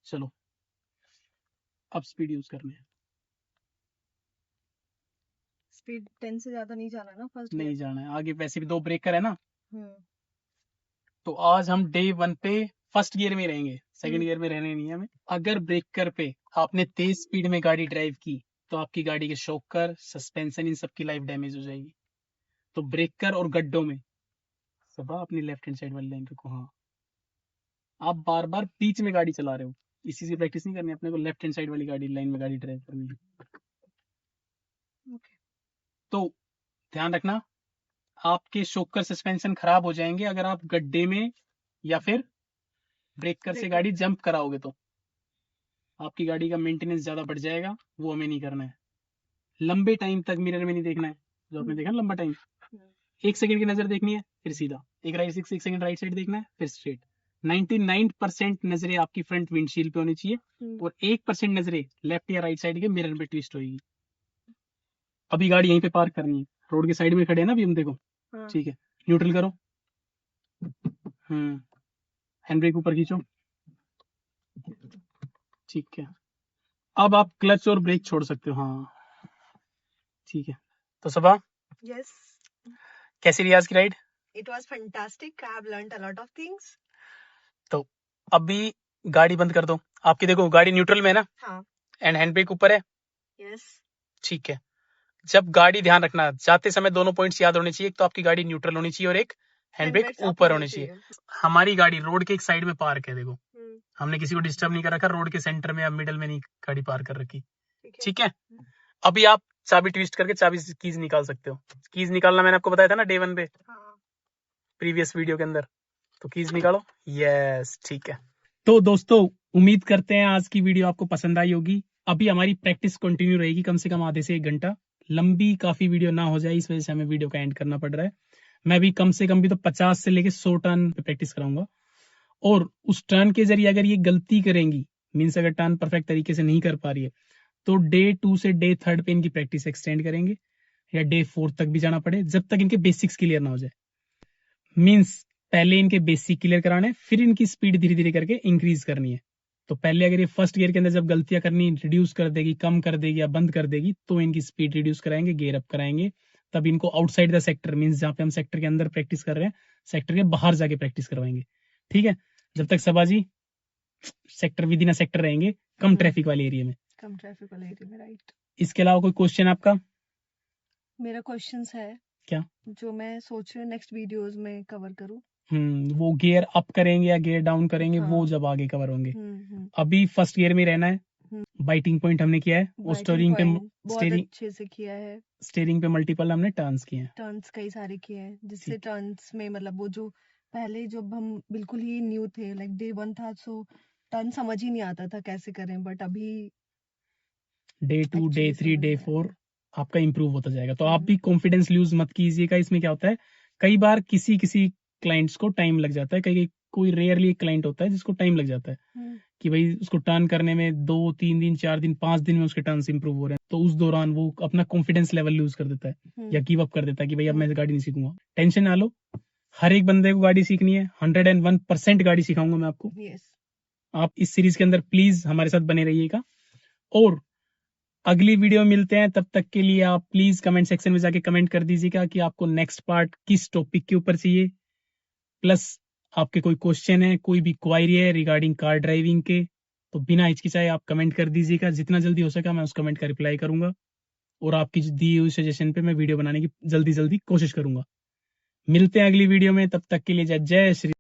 चलो अब स्पीड यूज करनी है। स्पीड 10 से ज्यादा नहीं जाना ना फर्स्ट नहीं गियर? जाना है, आगे वैसे भी 2 ब्रेकर है ना। तो आज हम डे 1 पे फर्स्ट गियर में रहेंगे, सेकंड गियर में रहने नहीं है हमें। अगर ब्रेकर पे आपने तेज स्पीड में गाड़ी ड्राइव की तो आपकी गाड़ी के शॉकर, सस्पेंशन, इन सब की लाइफ डैमेज हो जाएगी। तो ब्रेकर और गड्ढों में सब अपनी लेफ्ट हैंड साइड वाली लाइन रखो। हाँ, आप बार बार बीच में गाड़ी चला रहे हो, इसी से प्रैक्टिस नहीं करनी, अपने को लेफ्ट हैंड साइड वाली गाड़ी लाइन में गाड़ी ड्राइव करनी है। तो ध्यान रखना, आपके शॉकर सस्पेंशन खराब हो जाएंगे अगर आप गड्ढे में या फिर ब्रेकर से गाड़ी जंप कराओगे, तो आपकी गाड़ी का मेंटेनेंस ज्यादा बढ़ जाएगा, वो हमें नहीं करना है। लंबे टाइम तक मिरर में नहीं देखना है, जो आपने देखा ना लंबा टाइम, 1 सेकंड की नजर देखनी है, फिर सीधा एक सेकंड राइट साइड देखना है, फिर स्ट्रेट। 99% नजरें आपकी फ्रंट विंडशील्ड पे होनी चाहिए और 1% नजरें लेफ्ट या राइट साइड के मिरर पे ट्विस्ट होगी। अभी गाड़ी यहीं पे पार्क करनी है, रोड के साइड में खड़े हैं ना अभी हम, देखो ठीक है, न्यूट्रल करो, हैंड ब्रेक ऊपर खींचो, ठीक है। अब आप क्लच और ब्रेक छोड़ सकते हो। हाँ ठीक है। तो सबा, यस, कैसी रही आज की ride? It was fantastic, I have learned a lot of things. तो अभी गाड़ी बंद कर दो, आपकी देखो गाड़ी न्यूट्रल में है ना? हाँ। एंड हैंड ब्रेक ऊपर है? यस। ठीक है। जब गाड़ी, ध्यान रखना, जाते समय दोनों पॉइंट्स याद होने चाहिए, एक तो आपकी गाड़ी न्यूट्रल होनी चाहिए और एक हैंड ब्रेक ऊपर होनी चाहिए। हमारी गाड़ी रोड के एक साइड में पार्क है, देखो हमने किसी को डिस्टर्ब नहीं कर रखा, रोड के सेंटर में या मिडल में नहीं गाड़ी पार्क कर रखी, ठीक है। अभी आप चाबी ट्विस्ट करके चाबी कीज निकाल सकते हो। कीज निकालना मैंने आपको बताया था ना डे 1 पे, प्रीवियस वीडियो के अंदर। तो कीज निकालो। यस, ठीक है। तो दोस्तों, उम्मीद करते हैं आज की वीडियो आपको पसंद आई होगी। अभी हमारी प्रैक्टिस कंटिन्यू रहेगी, कम से कम आधे से 1 घंटा। लंबी काफी वीडियो ना हो जाए, इस वजह से हमें वीडियो का एंड करना पड़ रहा है। मैं भी कम से कम भी तो 50 से लेके 100 टर्न पे प्रैक्टिस कराऊंगा, और उस टर्न के जरिए अगर ये गलती करेंगी, मीन्स अगर टर्न परफेक्ट तरीके से नहीं कर पा रही है, तो डे 2 से डे 3 पे इनकी प्रैक्टिस एक्सटेंड करेंगे, या डे 4 तक भी जाना पड़े, जब तक इनके बेसिक्स क्लियर ना हो जाए। मीन्स पहले इनके बेसिक क्लियर कराने, फिर इनकी स्पीड धीरे धीरे करके इंक्रीज करनी है। तो पहले अगर ये फर्स्ट गियर के अंदर जब गलतियां करनी रिड्यूस कर देगी, कम कर देगी या बंद कर देगी, तो इनकी स्पीड रिड्यूस कराएंगे, गियर अप कराएंगे। तब इनको आउटसाइड द सेक्टर, मीन्स जहां पे हम सेक्टर के अंदर प्रैक्टिस कर रहे हैं, सेक्टर के बाहर जाके प्रैक्टिस करवाएंगे, ठीक है। जब तक सबाजी सेक्टर विद इन सेक्टर रहेंगे, कम ट्रैफिक वाले एरिया में, राइट। इसके अलावा कोई क्वेश्चन आपका? मेरा क्वेश्चन है, क्या जो मैं सोच रही हूँ नेक्स्ट वीडियोस में कवर करूँ। वो गियर अप करेंगे या गियर डाउन करेंगे, वो जब आगे कवर होंगे। अभी फर्स्ट गियर में रहना है। बाइटिंग पॉइंट हमने किया है, और स्टीयरिंग पे अच्छे से किया है। स्टीयरिंग पे मल्टीपल हमने टर्न्स किए हैं, टर्न्स कई सारे किए हैं, जिससे टर्न्स में मतलब वो जो पहले जब हम बिल्कुल ही न्यू थे, लाइक डे 1 था, सो टर्न समझ ही नहीं आता था कैसे करें, बट अभी डे 2, डे 3, डे 4 आपका इंप्रूव होता जाएगा। तो आप भी कॉन्फिडेंस लूज मत कीजिएगा। इसमें क्या होता है, कई बार किसी क्लाइंट्स को टाइम लग जाता है, कई कोई रेयरली क्लाइंट होता है जिसको टाइम लग जाता है कि भाई उसको टर्न करने में 2-3 दिन, 4 दिन, 5 दिन में उसके टर्न्स इंप्रूव हो रहे हैं, तो उस दौरान वो अपना कॉन्फिडेंस लेवल लूज कर देता है या गिव अप कर देता है कि भाई अब मैं गाड़ी नहीं सीखूंगा। टेंशन ना लो, हर एक बंदे को गाड़ी सीखनी है, 101% गाड़ी सिखाऊंगा मैं आपको। आप इस सीरीज के अंदर प्लीज हमारे साथ बने रहिएगा, और अगली वीडियो में मिलते हैं। तब तक के लिए आप प्लीज कमेंट सेक्शन में जाके कमेंट कर दीजिएगा कि आपको नेक्स्ट पार्ट किस टॉपिक के ऊपर चाहिए, प्लस आपके कोई क्वेश्चन है, कोई भी क्वायरी है रिगार्डिंग कार ड्राइविंग के, तो बिना हिचकिचाए आप कमेंट कर दीजिएगा। जितना जल्दी हो सका मैं उस कमेंट का रिप्लाई करूंगा, और आपकी दी हुई सजेशन पे मैं वीडियो बनाने की जल्दी कोशिश करूंगा। मिलते हैं अगली वीडियो में, तब तक के लिए जय जय श्री